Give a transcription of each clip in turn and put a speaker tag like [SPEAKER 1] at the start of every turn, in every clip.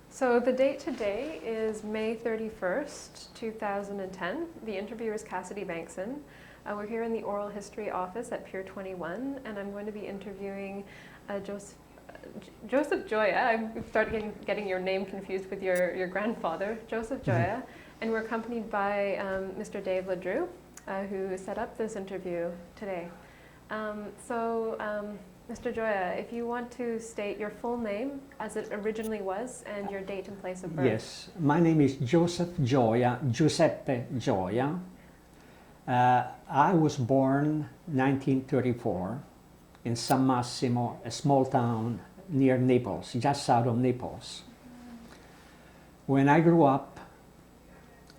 [SPEAKER 1] So the date today is May 31st, 2010. The interviewer is Cassidy Bankson. We're here in the Oral History office at Pier 21, and I'm going to be interviewing Giuseppe Gioia. I'm starting getting your name confused with your grandfather, Giuseppe Gioia, and we're accompanied by Mr. Dave LeDrew, who set up this interview today. Mr. Gioia, if you want to state your full name as it originally was and your date and place of birth.
[SPEAKER 2] Yes, my name is Giuseppe Gioia, Giuseppe Gioia. I was born 1934 in San Massimo, a small town near Naples, just south of Naples. When I grew up,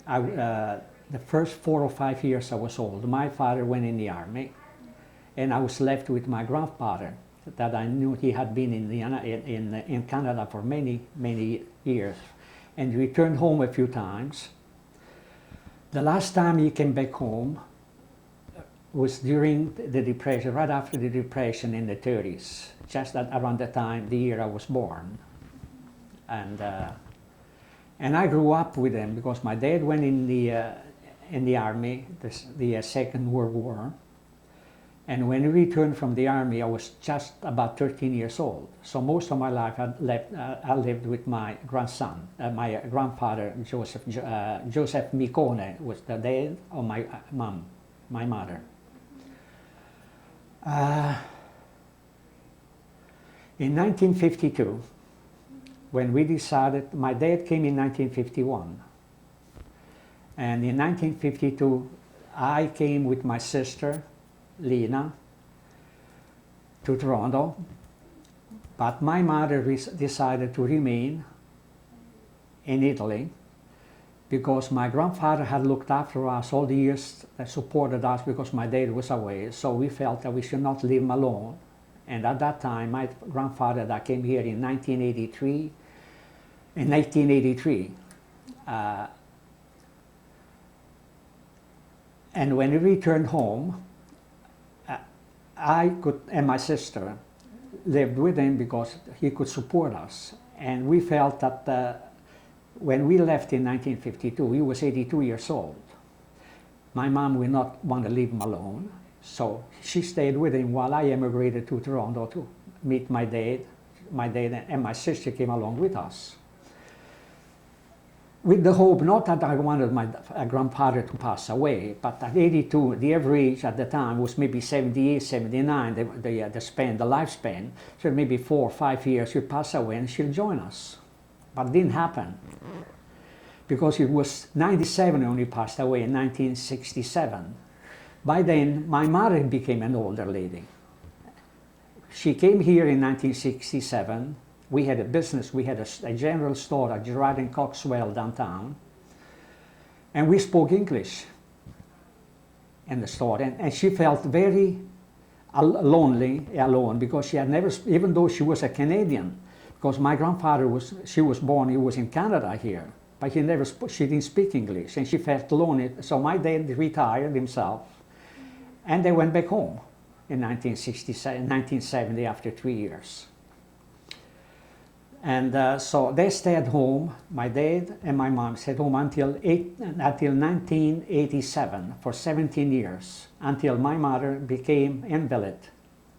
[SPEAKER 2] the first 4 or 5 years I was old, my father went in the army, and I was left with my grandfather that I knew he had been in Canada for many, many years, and returned home a few times. The last time he came back home was during the Depression, right after the Depression in the 30s, just around the year I was born. And I grew up with him because my dad went in the army, the Second World War. And when we returned from the army, I was just about 13 years old. So most of my life I lived with my grandson. My grandfather, Joseph Micone, was the dad of my mom, my mother. In 1952, when we decided, my dad came in 1951. And in 1952, I came with my sister, Lena, to Toronto, but my mother decided to remain in Italy because my grandfather had looked after us all the years, supported us because my dad was away, so we felt that we should not leave him alone. And at that time, my grandfather that came here in 1983, and when we returned home, I and my sister lived with him because he could support us. And we felt that when we left in 1952, he was 82 years old. My mom would not want to leave him alone, so she stayed with him while I emigrated to Toronto to meet my dad. My dad and my sister came along with us, with the hope, not that I wanted my grandfather to pass away, but at 82, the average at the time was maybe 78, 79, the lifespan. So maybe 4 or 5 years she'll pass away and she'll join us. But it didn't happen, because it was 97 when he passed away in 1967. By then, my mother became an older lady. She came here in 1967. We had a business, we had a general store at Gerard and Coxwell downtown, and we spoke English in the store, and she felt very alone, because she had never, even though she was a Canadian, because my grandfather he was in Canada here, but she didn't speak English, and she felt lonely, so my dad retired himself, and they went back home in 1970 after 3 years. And so they stayed home, my dad and my mom stayed home until 1987, for 17 years, until my mother became invalid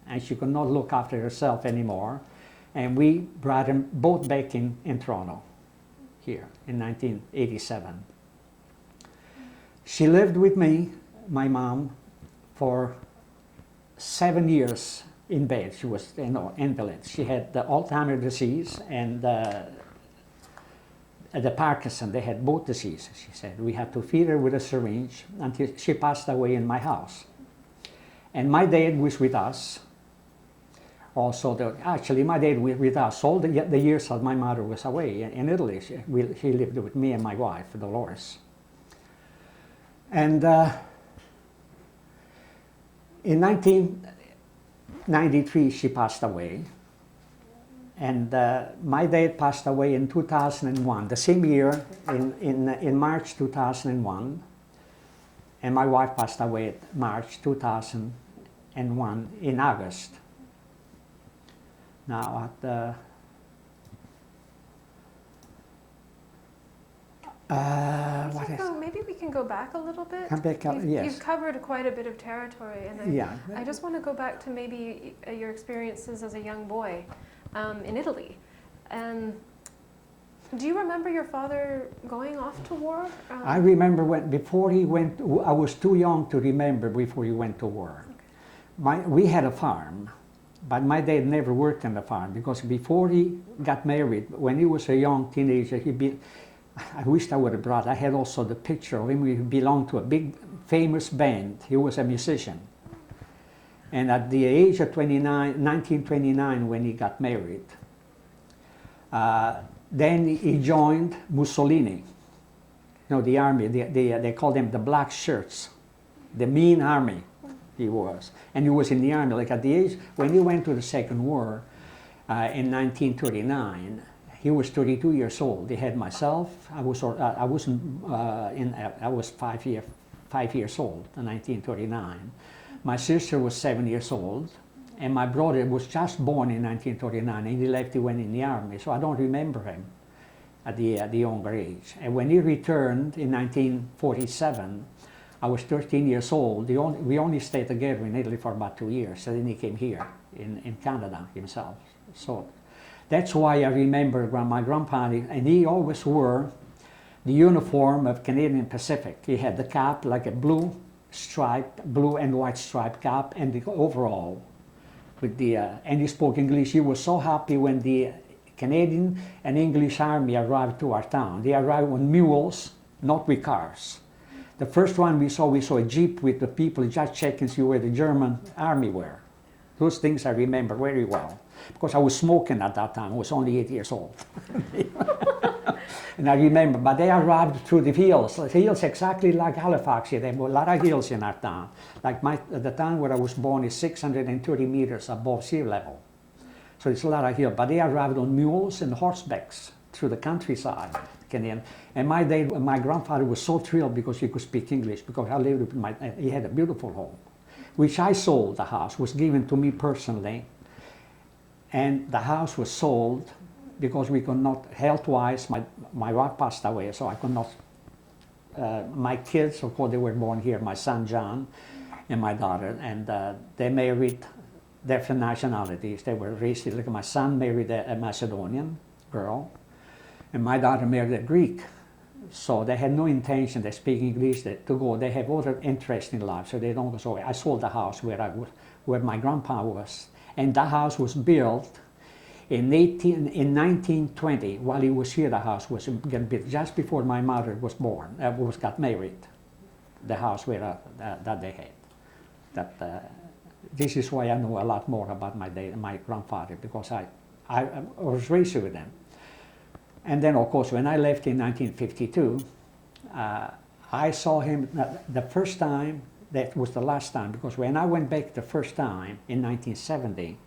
[SPEAKER 2] and she could not look after herself anymore. And we brought them both back in Toronto, here in 1987. She lived with me, my mom, for 7 years. In bed, she was invalid. She had the Alzheimer's disease and the Parkinson. They had both diseases, she said. We had to feed her with a syringe until she passed away in my house. And my dad was with us. Also, actually, my dad was with us all the years that my mother was away in Italy. He lived with me and my wife, Dolores. And in 1993, she passed away, and my dad passed away in 2001, the same year, in March 2001, and my wife passed away in March 2001 in August. Now,
[SPEAKER 1] Maybe we can go back a little bit.
[SPEAKER 2] Come back, yes.
[SPEAKER 1] You've covered quite a bit of territory, and I just want to go back to maybe your experiences as a young boy in Italy. And do you remember your father going off to war?
[SPEAKER 2] I remember before he went, I was too young to remember before he went to war. Okay. We had a farm, but my dad never worked on the farm because before he got married, when he was a young teenager, I wished I would have brought, I had also the picture of him. He belonged to a big famous band. He was a musician. And at the age of 1929, when he got married, then he joined Mussolini. You know, the army, they called them the black shirts, the mean army he was. And he was in the army, like at the age, when he went to the Second War in 1939, he was 32 years old. They had myself. I was 5 years old in 1939. My sister was 7 years old, and my brother was just born in 1939. And he left. He went in the army, so I don't remember him at the younger age. And when he returned in 1947, I was 13 years old. We only stayed together in Italy for about 2 years, and then he came here in Canada himself. So that's why I remember my grandpa, and he always wore the uniform of Canadian Pacific. He had the cap, like a blue and white striped cap, and the overall with and he spoke English. He was so happy when the Canadian and English army arrived to our town. They arrived on mules, not with cars. The first one we saw a jeep with the people just checking to see where the German army were. Those things I remember very well, because I was smoking at that time. I was only 8 years old. And I remember, but they arrived through the hills exactly like Halifax. There were a lot of hills in our town. Like the town where I was born is 630 meters above sea level. So it's a lot of hills. But they arrived on mules and horsebacks through the countryside. And my grandfather was so thrilled because he could speak English, because I lived with he had a beautiful home, which I sold. The house was given to me personally. And the house was sold because we could not, health-wise, my wife passed away, so I could not, my kids, of course, they were born here, my son John and my daughter, and they married different nationalities. They were raised, like my son married a Macedonian girl, and my daughter married a Greek. So they had no intention, they speak English, to go. They have other interests in life, so they don't go. So I sold the house where my grandpa was. And that house was built in 1920. While he was here, the house was built just before my mother was born, got married. The house where that they had. This is why I know a lot more about my grandfather, because I was raised with them. And then, of course, when I left in 1952, I saw him the first time. That was the last time, because when I went back the first time in 1970,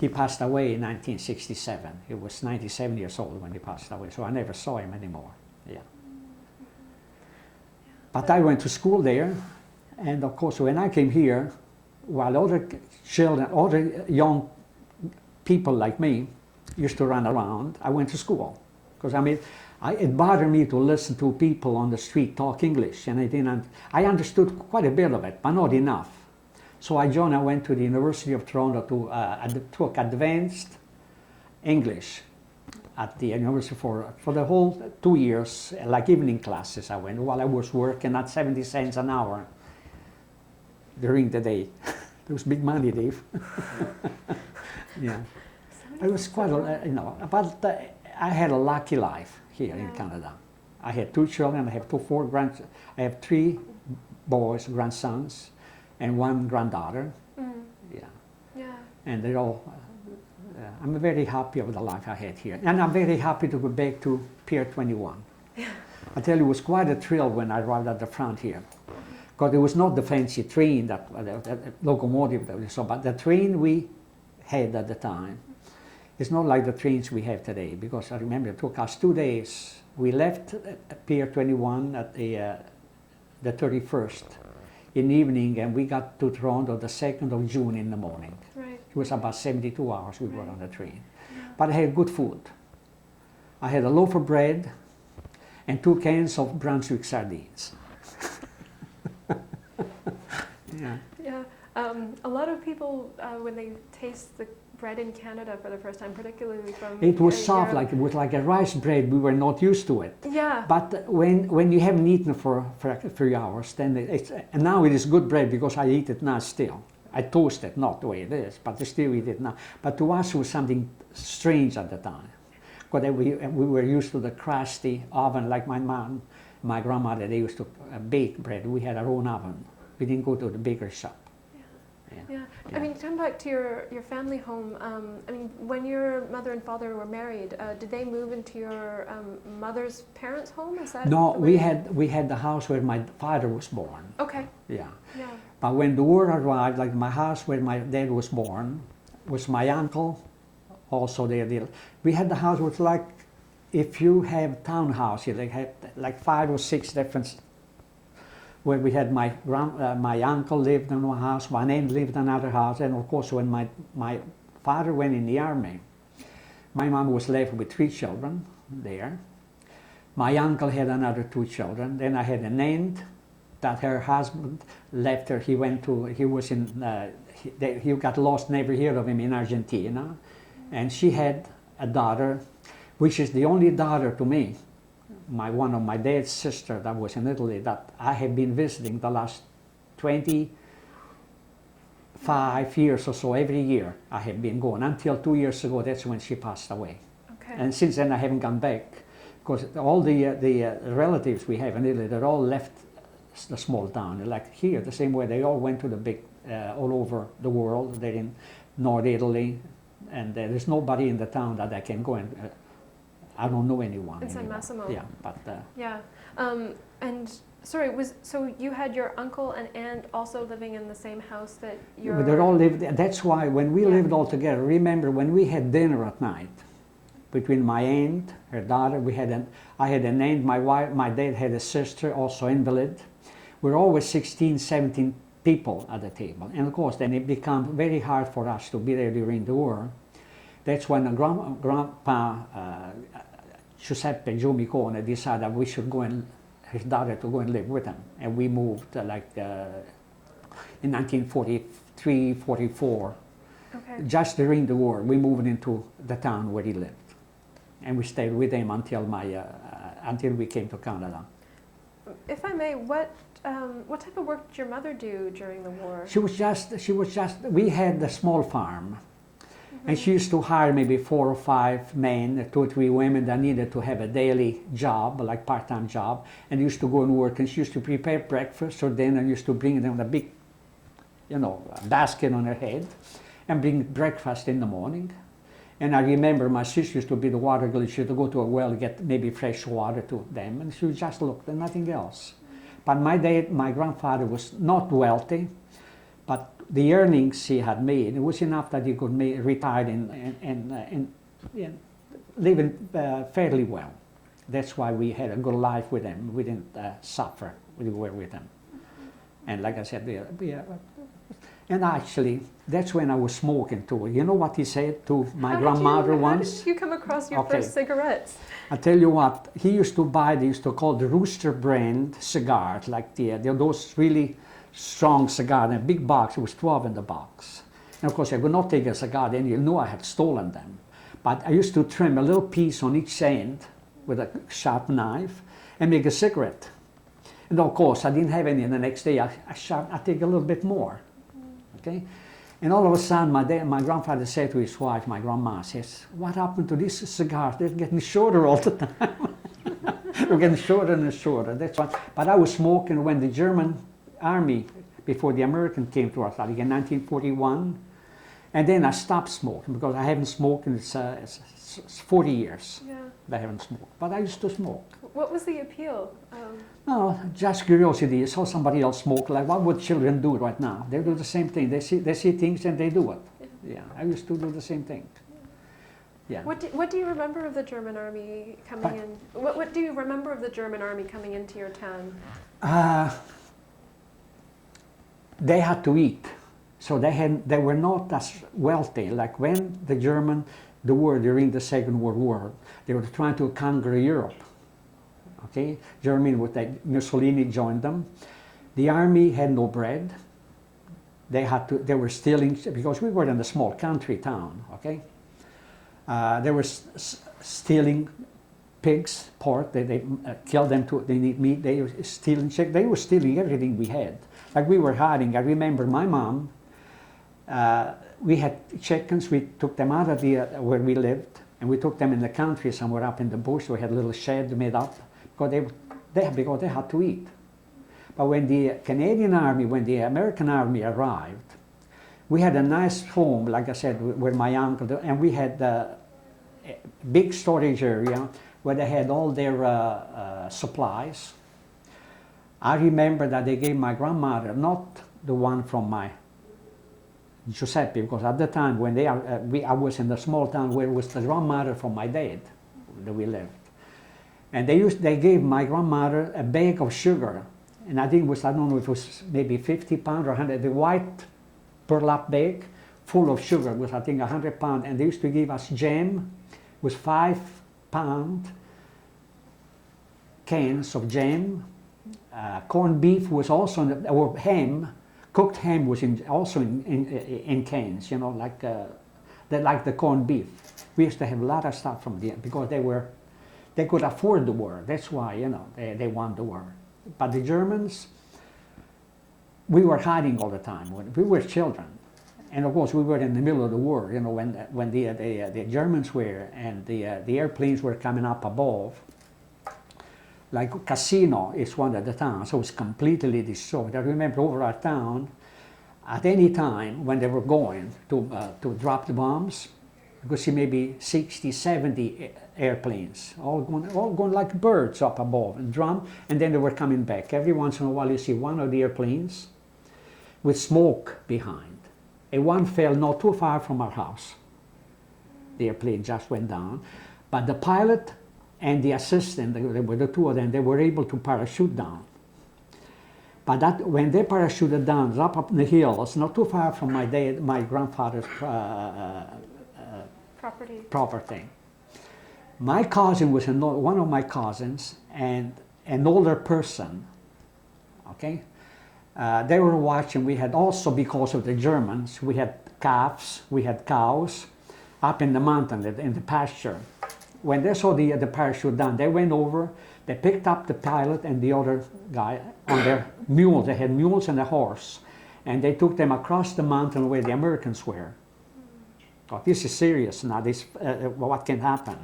[SPEAKER 2] he passed away in 1967. He was 97 years old when he passed away, so I never saw him anymore. Yeah. But I went to school there, and of course, when I came here, while other children, other young people like me used to run around, I went to school. Because it bothered me to listen to people on the street talk English, and I understood quite a bit of it, but not enough. So I went to the University of Toronto to took advanced English at the university for the whole 2 years, like evening classes I went, while I was working at 70 cents an hour during the day. It was big money, Dave. Yeah. It was quite but I had a lucky life here in Canada. I had 2 children. I have 3 boys, grandsons, and 1 granddaughter. Mm. Yeah. And they're all. I'm very happy with the life I had here, and I'm very happy to go back to Pier 21. Yeah. I tell you, it was quite a thrill when I arrived at the front here, because it was not the fancy train that locomotive that we saw, but the train we had at the time. It's not like the trains we have today, because I remember it took us 2 days. We left Pier 21 at the 31st in the evening, and we got to Toronto the 2nd of June in the morning. Right. It was about 72 hours we were on the train. Yeah. But I had good food. I had a loaf of bread, and 2 cans of Brunswick sardines. Yeah.
[SPEAKER 1] Yeah. A lot of people, when they taste the bread in Canada for the first time, particularly from
[SPEAKER 2] It was soft,
[SPEAKER 1] Europe.
[SPEAKER 2] like it was like a rice bread. We were not used to it.
[SPEAKER 1] Yeah.
[SPEAKER 2] But when you haven't eaten for 3 hours, then and now it is good bread because I eat it now still. I toast it, not the way it is, but I still eat it now. But to us it was something strange at the time. Because we were used to the crusty oven, like my mom, my grandmother, they used to bake bread. We had our own oven. We didn't go to the baker's shop.
[SPEAKER 1] Yeah. I mean, come back to your family home. I mean, when your mother and father were married, did they move into your mother's parents' home? Is that
[SPEAKER 2] No,
[SPEAKER 1] the way-
[SPEAKER 2] we had the house where my father was born.
[SPEAKER 1] Okay.
[SPEAKER 2] Yeah.
[SPEAKER 1] Yeah.
[SPEAKER 2] But when the war arrived, like my house where my dad was born, was my uncle, also there. We had the house was like, if you have townhouse, you had like 5 or 6 different. Where we had my uncle lived in one house, my aunt lived in another house, and of course when my father went in the army, my mom was left with 3 children there. My uncle had another 2 children. Then I had an aunt that her husband left her. He got lost, never heard of him, in Argentina, and she had a daughter, which is the only daughter to me. One of my dad's sister that was in Italy that I have been visiting the last 25 years or so. Every year I have been going until 2 years ago. That's when she passed away.
[SPEAKER 1] Okay.
[SPEAKER 2] And since then I haven't gone back because all the relatives we have in Italy, they're all left the small town. Like here, the same way they all went to the big, all over the world. They're in North Italy, and there's nobody in the town that I can go and. I don't know anyone.
[SPEAKER 1] In San
[SPEAKER 2] anymore.
[SPEAKER 1] Massimo.
[SPEAKER 2] Yeah, but.
[SPEAKER 1] Yeah. And sorry, so you had your uncle and aunt also living in the same house that your.
[SPEAKER 2] They all lived. That's why when we
[SPEAKER 1] Yeah.
[SPEAKER 2] lived all together. Remember when we had dinner at night, between my aunt, her daughter, I had an aunt, my wife, my dad had a sister, also invalid. We were always 16, 17 people at the table, and of course then it became very hard for us to be there during the war. That's when Grandpa Giuseppe Gioia decided that we should go and his daughter to go and live with him, and we moved in 1943, 44.
[SPEAKER 1] Okay.
[SPEAKER 2] Just during the war, we moved into the town where he lived, and we stayed with him until we came to Canada.
[SPEAKER 1] If I may, what type of work did your mother do during the war?
[SPEAKER 2] She was just. We had a small farm. And she used to hire maybe 4 or 5 men, 2 or 3 women that needed to have a daily job, like part-time job, and used to go and work. And she used to prepare breakfast or dinner, and used to bring them a big, basket on her head, and bring breakfast in the morning. And I remember my sister used to be the water girl. She used to go to a well, get maybe fresh water to them, and she would just look and nothing else. But my grandfather was not wealthy, but the earnings he had made, it was enough that he could retire and living fairly well. That's why we had a good life with him. We didn't suffer. We were with him. And like I said, and actually, that's when I was smoking too. You know what he said to my grandmother once?
[SPEAKER 1] How did you come across your first cigarettes?
[SPEAKER 2] I tell you what, they used to call the Rooster brand cigars, like those really strong cigar in a big box. It was 12 in the box. And of course I could not take a cigar, then you knew I had stolen them. But I used to trim a little piece on each end with a sharp knife and make a cigarette. And of course I didn't have any, and the next day I take a little bit more. Okay? And all of a sudden my grandfather said to his wife, my grandma, says, "What happened to these cigars? They're getting shorter all the time." They're getting shorter and shorter. That's what. But I was smoking when the German army, before the American came to us, like in 1941, and then I stopped smoking because I haven't smoked in 40 years.
[SPEAKER 1] Yeah.
[SPEAKER 2] I haven't smoked, but I used to smoke.
[SPEAKER 1] What was the appeal?
[SPEAKER 2] No, just curiosity. I saw somebody else smoke. Like, what would children do right now? They do the same thing. They see things and they do it. Yeah, I used to do the same thing. Yeah.
[SPEAKER 1] What do you remember of the German army coming in? What do you remember of the German army coming into your town?
[SPEAKER 2] They had to eat, so they were not as wealthy. Like when the war during the Second World War, they were trying to conquer Europe. Okay, Germany with Mussolini joined them. The army had no bread. They were stealing, because we were in a small country town, okay? They were stealing pigs, pork, they killed them they need meat, they were stealing chicken, they were stealing everything we had. Like we were hiding. I remember my mom, we had chickens, we took them out of where we lived, and we took them in the country somewhere up in the bush. We had a little shed made up, because they had to eat. But when the Canadian Army, when the American Army arrived, we had a nice home, like I said, where my uncle, and we had a big storage area where they had all their supplies. I remember that they gave my grandmother, not the one from my Giuseppe, because at the time when I was in the small town where it was the grandmother from my dad that we lived. And they gave my grandmother a bag of sugar. And I think it was, I don't know if it was maybe 50 pounds or 100, the white burlap bag full of sugar was, I think, 100 pounds. And they used to give us jam, it was 5-pound cans of jam. Corned beef was also, or ham, cooked ham was also in cans, you know, like the corned beef. We used to have a lot of stuff from them because they could afford the war. That's why, you know, they won the war. But the Germans, we were hiding all the time. We were children. And of course, we were in the middle of the war, you know, when the Germans were, and the airplanes were coming up above. Like Casino is one of the towns, so it was completely destroyed. I remember over our town, at any time when they were going to drop the bombs, you could see maybe 60, 70 airplanes, all going like birds up above and drum, and then they were coming back. Every once in a while you see one of the airplanes with smoke behind. And one fell not too far from our house. The airplane just went down. But the pilot and the assistant, there were the two of them, they were able to parachute down. But when they parachuted down, up the hills, not too far from my grandfather's property. My cousin was one of my cousins, and an older person, okay? They were watching. We had also, because of the Germans, we had calves, we had cows up in the mountain, in the pasture. When they saw the parachute down, they went over, they picked up the pilot and the other guy on their mules. They had mules and a horse, and they took them across the mountain where the Americans were. Oh, this is serious now, what can happen.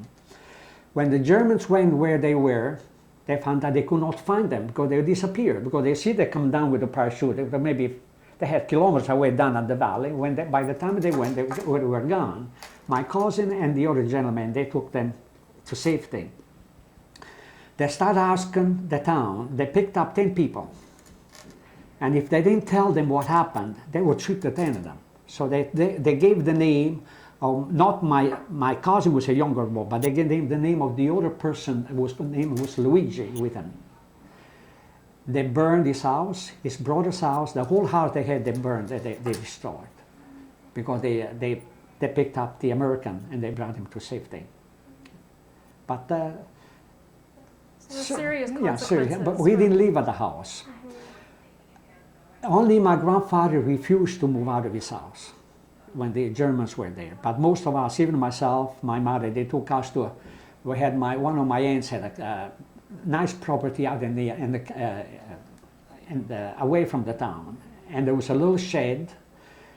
[SPEAKER 2] When the Germans went where they were, they found that they could not find them because they disappeared, because they see they come down with a parachute. Maybe they had kilometers away down at the valley. By the time they went, they were gone. My cousin and the other gentleman, they took them to safety. They started asking the town. They picked up 10 people. And if they didn't tell them what happened, they would shoot the 10 of them. So they gave the name of, not my cousin was a younger boy, but they gave the name of the other person, the name was Luigi with him. They burned his house, his brother's house, the whole house they had, they burned, they destroyed. Because they picked up the American and they brought him to safety. But
[SPEAKER 1] serious consequences.
[SPEAKER 2] Yeah, serious. But we didn't live at the house. Only my grandfather refused to move out of his house when the Germans were there. But most of us, even myself, my mother, they took us to. One of my aunts had a nice property out away from the town, and there was a little shed.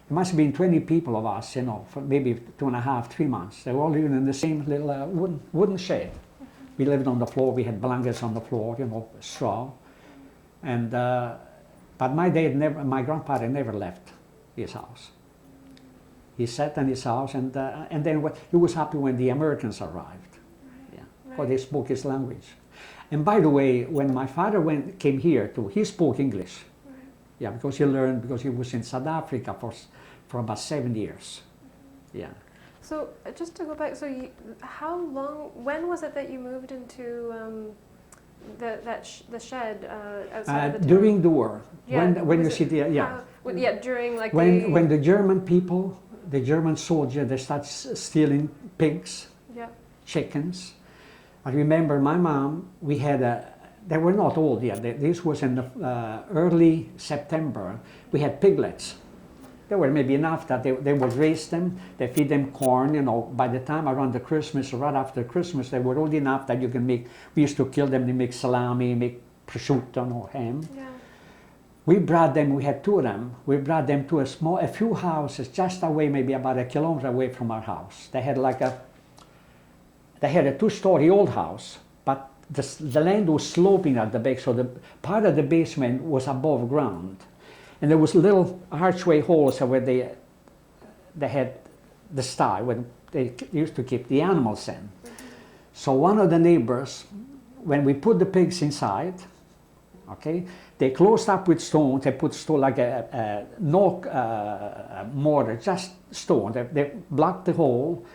[SPEAKER 2] There must have been 20 people of us, you know, for maybe 2.5, 3 months. They were all living in the same little wooden shed. We lived on the floor. We had blankets on the floor, you know, straw. And but my grandfather never left his house. He sat in his house, and then he was happy when the Americans arrived. Yeah, because they spoke his language. And by the way, when my father came here too, he spoke English. Yeah, because he learned, because he was in South Africa for about 7 years. Yeah.
[SPEAKER 1] So just to go back, so when was it that you moved into the shed outside of the town?
[SPEAKER 2] During the war.
[SPEAKER 1] Yeah.
[SPEAKER 2] When you see the, yeah.
[SPEAKER 1] During like
[SPEAKER 2] when the German people, the German soldiers, they start stealing pigs,
[SPEAKER 1] yeah,
[SPEAKER 2] chickens. I remember my mom, they were not old yet. This was in the early September. We had piglets. They were maybe enough that they would raise them, they feed them corn, you know. By the time around the Christmas, or right after Christmas, they were old enough that you can make, we used to kill them to make salami, make prosciutto or ham.
[SPEAKER 1] Yeah.
[SPEAKER 2] We brought them, we had two of them, we brought them to a few houses just away, maybe about a kilometer away from our house. They had a two-story old house, but the land was sloping at the back, so the part of the basement was above ground. And there was little archway holes where they had the stall, where they used to keep the animals in. So one of the neighbors, when we put the pigs inside, okay, they closed up with stone. They put stone like no mortar, just stone. They blocked the hole,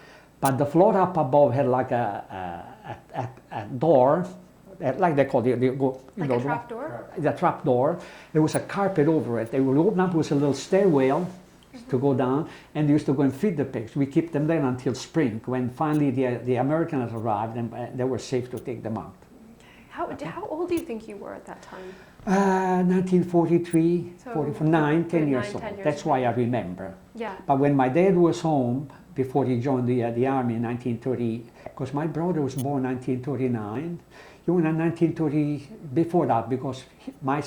[SPEAKER 2] but the floor up above had like a door, like they call it,
[SPEAKER 1] like a trap door?
[SPEAKER 2] The trap door. There was a carpet over it. They would open up with a little stairwell to go down, and they used to go and feed the pigs. We keep them there until spring, when finally the Americans arrived, and they were safe to take them out.
[SPEAKER 1] How old do you think you were at that time?
[SPEAKER 2] 1943,
[SPEAKER 1] So
[SPEAKER 2] 44, 9, 10 years
[SPEAKER 1] 10
[SPEAKER 2] old.
[SPEAKER 1] years
[SPEAKER 2] That's why I remember.
[SPEAKER 1] Yeah.
[SPEAKER 2] But when my dad was home, before he joined the army in 1930, because my brother was born in 1939, you know, in 1930, before that, because my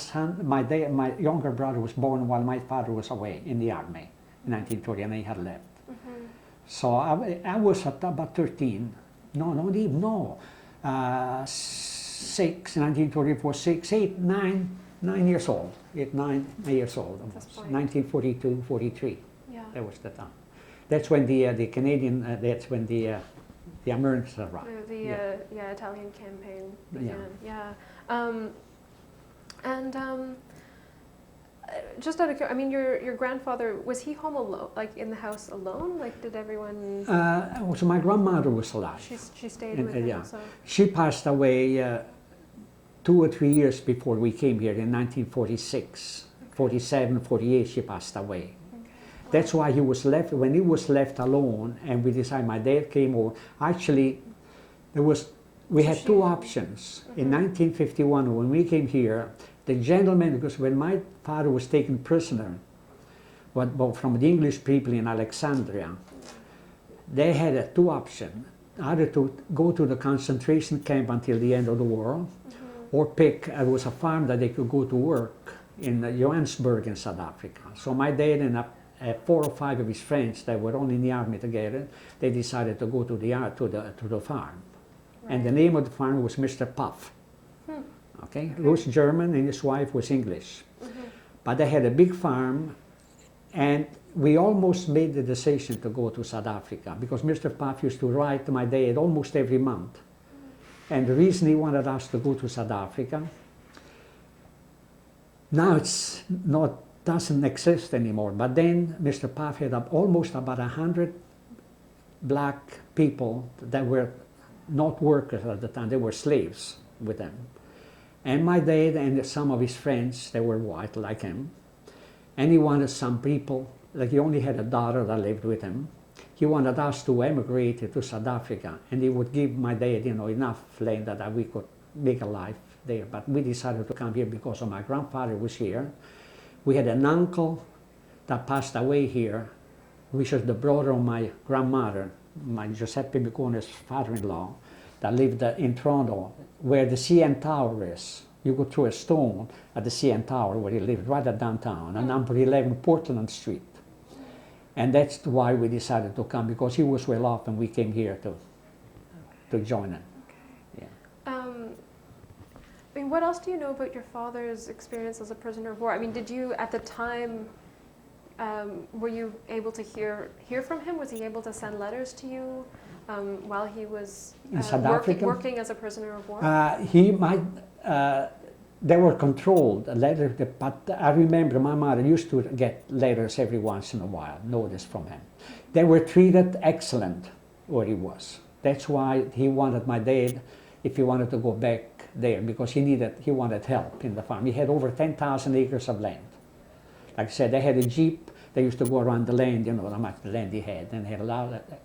[SPEAKER 2] younger brother was born while my father was away in the army in 1930, and he had left.
[SPEAKER 1] Mm-hmm.
[SPEAKER 2] So I was at about 13, no, 6, 1934, 6, 8, 9 years old, 9 years old, almost. 1942, 43,
[SPEAKER 1] Yeah.
[SPEAKER 2] that was the time. That's when the Canadian, that's when the Americans arrived.
[SPEAKER 1] The Italian campaign began. Yeah. Just out of curiosity, I mean, your grandfather, was he home alone, like in the house alone? Like, did everyone?
[SPEAKER 2] So my grandmother was alive.
[SPEAKER 1] She stayed with him.
[SPEAKER 2] Yeah.
[SPEAKER 1] Also.
[SPEAKER 2] She passed away 2 or 3 years before we came here in 1946. Okay. 47, 48, she passed away. Okay. That's why he was left, when he was left alone, and we decided, my dad came over. Actually, we had two options. Mm-hmm. In 1951, when we came here, the gentleman, because when my father was taken prisoner from the English people in Alexandria, they had two options, either to go to the concentration camp until the end of the war, mm-hmm. or pick, it was a farm that they could go to work in Johannesburg in South Africa. So my dad and 4 or 5 of his friends that were all in the army together, they decided to go to the farm. Right. And the name of the farm was Mr. Puff. Okay, he was German and his wife was English. Mm-hmm. But they had a big farm, and we almost made the decision to go to South Africa because Mr. Puff used to write to my dad almost every month. And the reason he wanted us to go to South Africa, now it's not, doesn't exist anymore, but then Mr. Puff had almost about 100 black people that were not workers at the time, they were slaves with them. And my dad and some of his friends, they were white like him. And he wanted some people, like he only had a daughter that lived with him. He wanted us to emigrate to South Africa. And he would give my dad, enough land that we could make a life there. But we decided to come here because of my grandfather was here. We had an uncle that passed away here, which was the brother of my grandmother, my Giuseppe Gioia's father-in-law, that lived in Toronto, where the CN Tower is. You go through a stone at the CN Tower where he lived, right at downtown, on number 11 Portland Street. And that's why we decided to come, because he was well off and we came here to join him. Okay. Yeah.
[SPEAKER 1] I mean, what else do you know about your father's experience as a prisoner of war? I mean, did you, at the time, were you able to hear from him? Was he able to send letters to you? While he was working as a prisoner of war?
[SPEAKER 2] They were controlled, but I remember my mother used to get letters every once in a while, notice from him. They were treated excellent where he was. That's why he wanted my dad, if he wanted to go back there, because he wanted help in the farm. He had over 10,000 acres of land. Like I said, they had a jeep They used to go around the land, you know, how much the land he had, and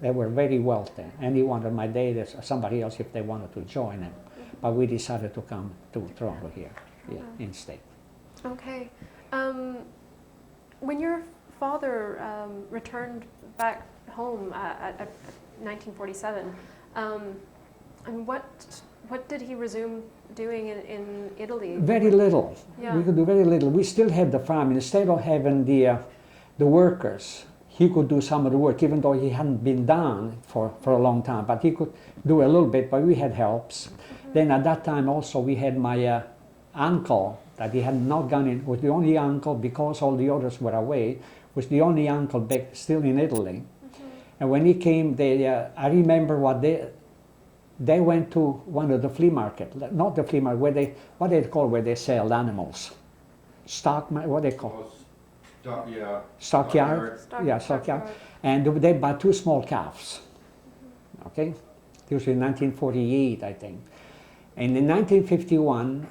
[SPEAKER 2] they were very wealthy. And he wanted my dad or somebody else if they wanted to join him. But we decided to come to Toronto here, instead.
[SPEAKER 1] Okay. When your father returned back home at 1947, and what did he resume doing in Italy?
[SPEAKER 2] Very little.
[SPEAKER 1] Yeah.
[SPEAKER 2] We could do very little. We still had the farm. Instead of having the workers, he could do some of the work, even though he hadn't been down for a long time. But he could do a little bit, but we had helps. Then at that time also we had my uncle that he had not gone in, was the only uncle, because all the others were away, was the only uncle back still in Italy. And when he came, I remember they went to one of the flea market, not the flea market, what they call where they sell animals. What they call? Stockyard. Stockyard. And they bought 2 small calves. Okay? This was in 1948, I think. And in 1951,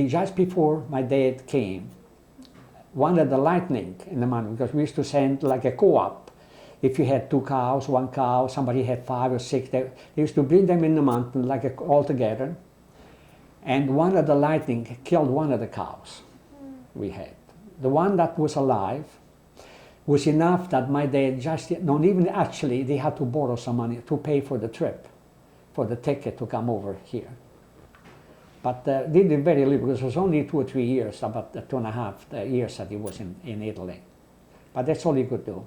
[SPEAKER 2] just before my dad came, one of the lightning in the mountain, because we used to send like a co-op. If you had 2 cows, 1 cow, somebody had 5 or 6, they used to bring them in the mountain like all together. And one of the lightning killed one of the cows we had. The one that was alive was enough that my dad not even actually, they had to borrow some money to pay for the trip, for the ticket to come over here. But they did very little, because it was only 2 or 3 years, about 2.5 years that he was in Italy. But that's all he could do.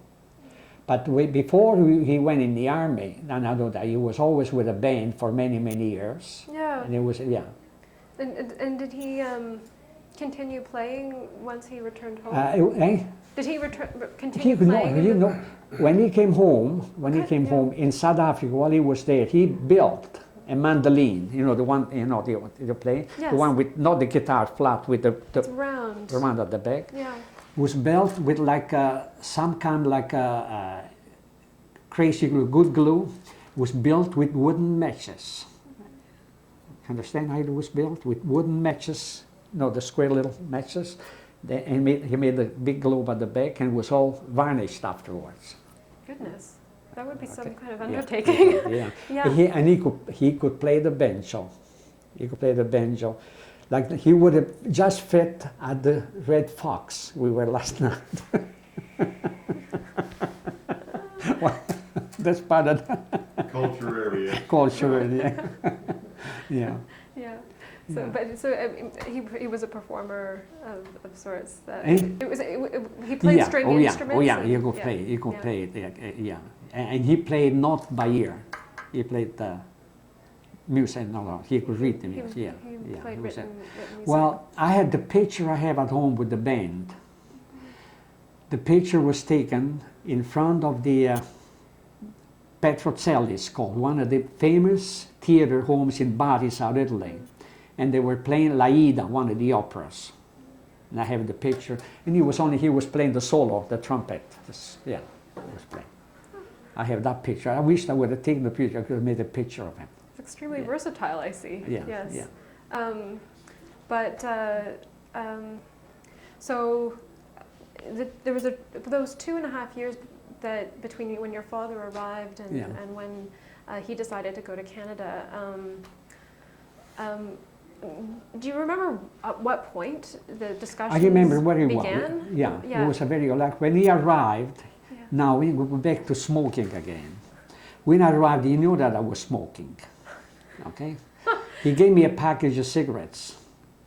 [SPEAKER 2] But before he went in the army, and I know that he was always with a band for many, many years.
[SPEAKER 1] Yeah.
[SPEAKER 2] And it was,
[SPEAKER 1] And did he continue playing once he returned home? Did he continue playing?
[SPEAKER 2] When he came home, in South Africa, while he was there, he built a mandolin, the one, the play,
[SPEAKER 1] yes.
[SPEAKER 2] The one with, not the guitar flat, with the
[SPEAKER 1] round.
[SPEAKER 2] Round at the back.
[SPEAKER 1] Yeah.
[SPEAKER 2] Was built with like some kind like crazy glue, good glue. Was built with wooden matches. Understand how it was built? With wooden matches, the square little matches. He made a big globe at the back, and was all varnished afterwards.
[SPEAKER 1] Goodness, that would be some kind of undertaking.
[SPEAKER 2] Yeah.
[SPEAKER 1] Yeah.
[SPEAKER 2] And he could play the banjo. He could play the banjo. Like he would have just fit at the Red Fox we were last night. Well, that's part of the
[SPEAKER 3] culture area.
[SPEAKER 2] Culture area. Yeah.
[SPEAKER 1] Yeah. So, he was a performer of sorts. He played string instruments.
[SPEAKER 2] Oh yeah, he could play. He could play. Yeah. And he played not by ear. He played music. No, he could read the music.
[SPEAKER 1] He played written music.
[SPEAKER 2] Well, I had the picture I have at home with the band. The picture was taken in front of the Petrocelli, it's called, one of the famous theater homes in Bari, South Italy. And they were playing L'Aida, one of the operas. And I have the picture. And he was playing the solo, the trumpet. He was playing. I have that picture. I wish I would have taken the picture. I could have made a picture of him.
[SPEAKER 1] It's extremely versatile, I see.
[SPEAKER 2] Yeah.
[SPEAKER 1] Yes.
[SPEAKER 2] Yeah.
[SPEAKER 1] So there was those 2.5 years that between when your father arrived and when he decided to go to Canada. Do you remember at what point the discussions
[SPEAKER 2] I remember very
[SPEAKER 1] began?
[SPEAKER 2] well. Yeah, it was a very like when he arrived. Now we go back to smoking again. When I arrived, he knew that I was smoking. Okay, he gave me a package of cigarettes,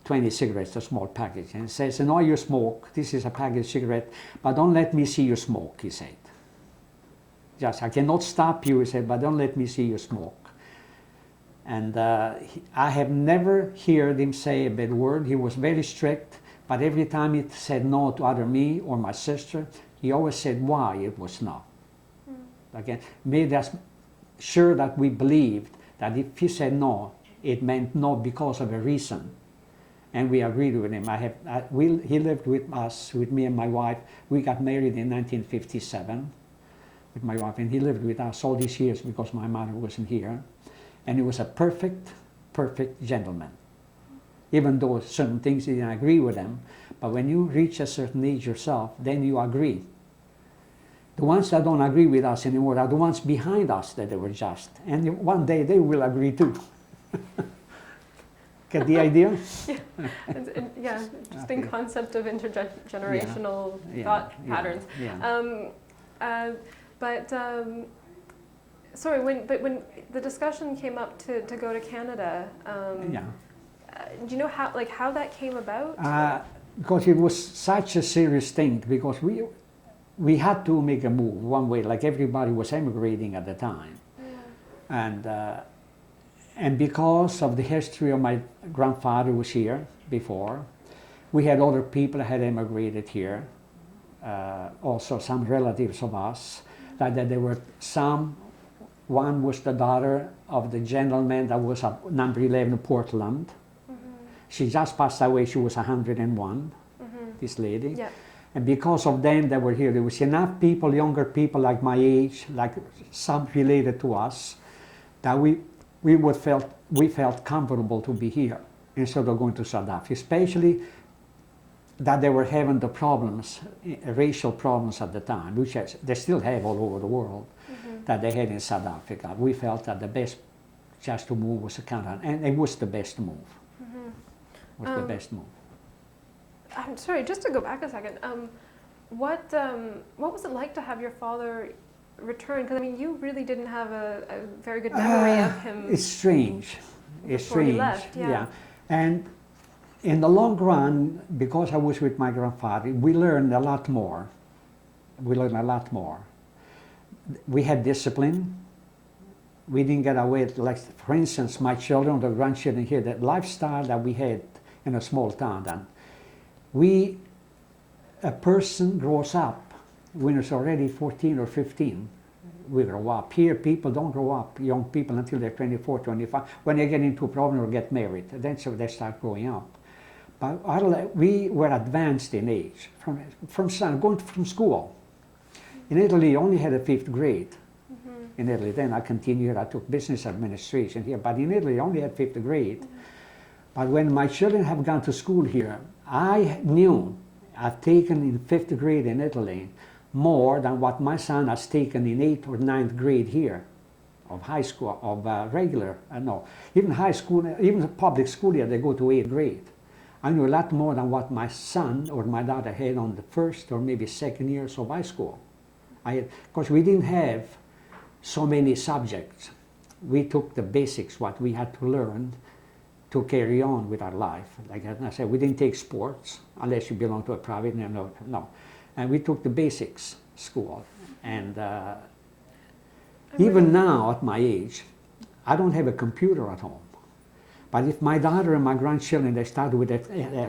[SPEAKER 2] 20 cigarettes, a small package, and says, "No, you smoke. This is a package of cigarette, but don't let me see you smoke." He said. Just, I cannot stop you, he said, but don't let me see you smoke. And I have never heard him say a bad word. He was very strict, but every time he said no to either me or my sister, he always said why it was no. Again, made us sure that we believed that if he said no, it meant no because of a reason. And we agreed with him. He lived with us, with me and my wife. We got married in 1957. With my wife, and he lived with us all these years because my mother wasn't here. And he was a perfect gentleman. Even though certain things he didn't agree with him, But when you reach a certain age yourself, then you agree. The ones that don't agree with us anymore are the ones behind us that they were just. And one day they will agree too. Get the idea?
[SPEAKER 1] Yeah, interesting concept of intergenerational thought patterns. Sorry, when the discussion came up to go to Canada, do you know how that came about?
[SPEAKER 2] Because it was such a serious thing, because we had to make a move one way, like everybody was emigrating at the time. And because of the history of my grandfather was here before, we had other people that had emigrated here, also some relatives of us, that there were one was the daughter of the gentleman that was at number 11 Portland. She just passed away, she was 101, this lady.
[SPEAKER 1] Yeah.
[SPEAKER 2] And because of them that were here, there was enough people, younger people like my age, like some related to us, that we felt comfortable to be here instead of going to South Africa, especially that they were having the problems, racial problems at the time, which they still have all over the world, that they had in South Africa. We felt that the best just to move was Canada, and it was the best move. Was the best move.
[SPEAKER 1] I'm sorry, just to go back a second. What was it like to have your father return? Because I mean, you really didn't have a very good memory of him.
[SPEAKER 2] It's strange. It's strange.
[SPEAKER 1] He left, yeah.
[SPEAKER 2] And in the long run, because I was with my grandfather, we learned a lot more. We learned a lot more. We had discipline. We didn't get away, like for instance, my children, the grandchildren here, the lifestyle that we had in a small town then. A person grows up when it's already 14 or 15. We grow up. Here, people don't grow up, young people, until they're 24, 25. When they get into a problem or get married, then so they start growing up. But we were advanced in age, going from school. In Italy, you only had a 5th grade. In Italy, then I continued, I took business administration here, but in Italy, I only had 5th grade. But when my children have gone to school here, I knew I've taken in 5th grade in Italy more than what my son has taken in 8th or 9th grade here, of high school, of regular, even high school, even the public school here, they go to 8th grade. I knew a lot more than what my son or my daughter had on the 1st or maybe 2nd years of high school. Because we didn't have so many subjects. We took the basics, what we had to learn to carry on with our life. Like I said, we didn't take sports unless you belong to a private, no. And we took the basics school. And even now at my age, I don't have a computer at home. But if my daughter and my grandchildren, they start with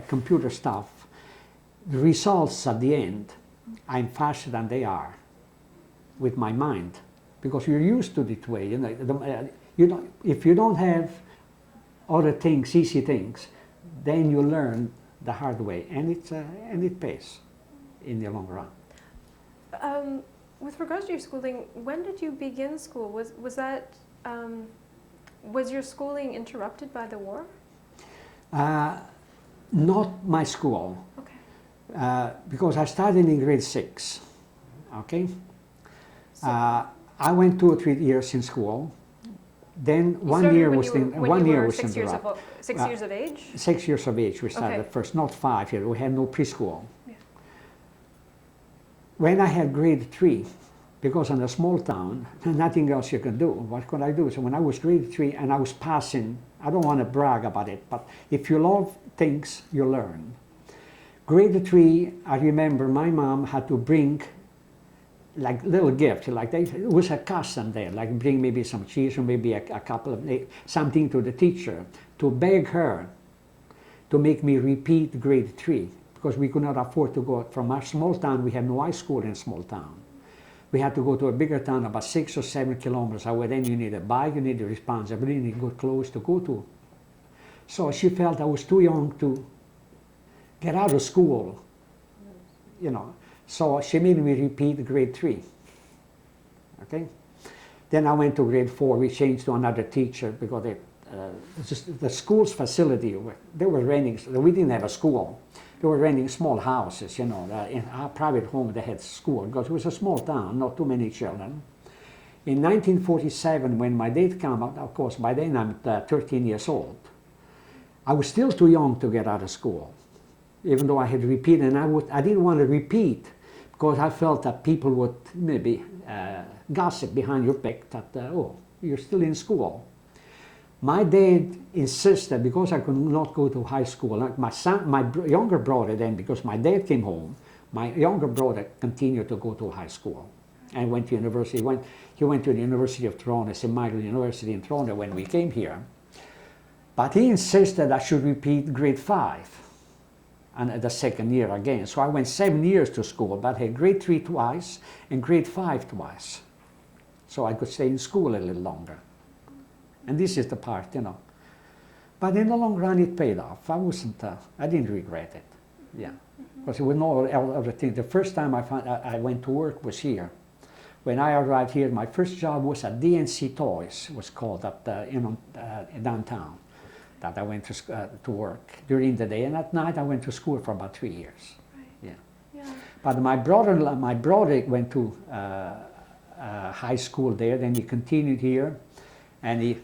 [SPEAKER 2] computer stuff, the results at the end, I'm faster than they are with my mind. Because you're used to it way. If you don't have other things, easy things, then you learn the hard way, and it pays in the long run.
[SPEAKER 1] With regards to your schooling, when did you begin school? Was your schooling interrupted by the war?
[SPEAKER 2] Not my school.
[SPEAKER 1] Okay.
[SPEAKER 2] Because I started in grade 6. Okay. I went 2 or 3 years in school. Then 1 year was interrupted.
[SPEAKER 1] 6 years of age?
[SPEAKER 2] 6 years of age we started first, not 5 years. We had no preschool.
[SPEAKER 1] Yeah.
[SPEAKER 2] When I had grade 3, because in a small town, nothing else you can do. What could I do? So when I was grade 3 and I was passing, I don't want to brag about it, but if you love things, you learn. Grade 3, I remember my mom had to bring like little gift, like it was a custom there, like bring maybe some cheese or maybe a couple of something to the teacher to beg her to make me repeat grade 3 because we could not afford to go from our small town. We had no high school in a small town. We had to go to a bigger town about 6 or 7 kilometers away. Then you need a bike, you need a responsibility, you need good clothes to go to. So she felt I was too young to get out of school, So she made me repeat grade 3, okay? Then I went to grade 4. We changed to another teacher because the school's facility, they were renting. We didn't have a school. They were renting small houses, you know. In our private home, they had school because it was a small town, not too many children. In 1947, when my dad came out, of course, by then I'm 13 years old. I was still too young to get out of school, even though I had repeated, and I didn't want to repeat because I felt that people would maybe gossip behind your back that, oh, you're still in school. My dad insisted, because I could not go to high school, like my younger brother then, because my dad came home, my younger brother continued to go to high school and went to university. He went to the University of Toronto, St. Michael University in Toronto when we came here. But he insisted I should repeat grade 5 and the second year again. So I went 7 years to school, but I had grade 3 twice and grade 5 twice. So I could stay in school a little longer. And this is the part, you know. But in the long run, it paid off. I didn't regret it. Yeah. Because it was no other thing. The first time I went to work was here. When I arrived here, my first job was at DNC Toys, was called up downtown, that I went to work during the day. And at night, I went to school for about 3 years.
[SPEAKER 1] Right.
[SPEAKER 2] Yeah.
[SPEAKER 1] Yeah.
[SPEAKER 2] But my brother went to high school there. Then he continued here. And he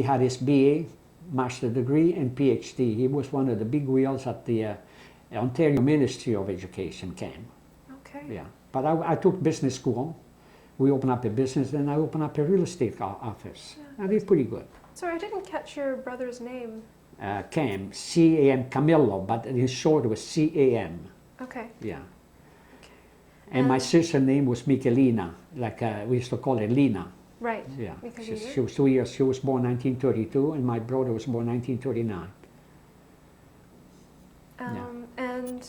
[SPEAKER 2] had his BA, master degree, and PhD. He was one of the big wheels at the Ontario Ministry of Education came.
[SPEAKER 1] Okay.
[SPEAKER 2] Yeah. But I took business school. We opened up a business, and I opened up a real estate office.
[SPEAKER 1] Yeah.
[SPEAKER 2] I did pretty good.
[SPEAKER 1] Sorry, I didn't catch your brother's name.
[SPEAKER 2] Cam, C-A-M, Camillo, but in short it was C-A-M.
[SPEAKER 1] Okay.
[SPEAKER 2] Yeah.
[SPEAKER 1] Okay.
[SPEAKER 2] And my sister's name was Michelina, like we used to call her Lina.
[SPEAKER 1] Right.
[SPEAKER 2] Yeah.
[SPEAKER 1] Because
[SPEAKER 2] She was 2 years. She was born 1932, and my brother was born 1939.
[SPEAKER 1] And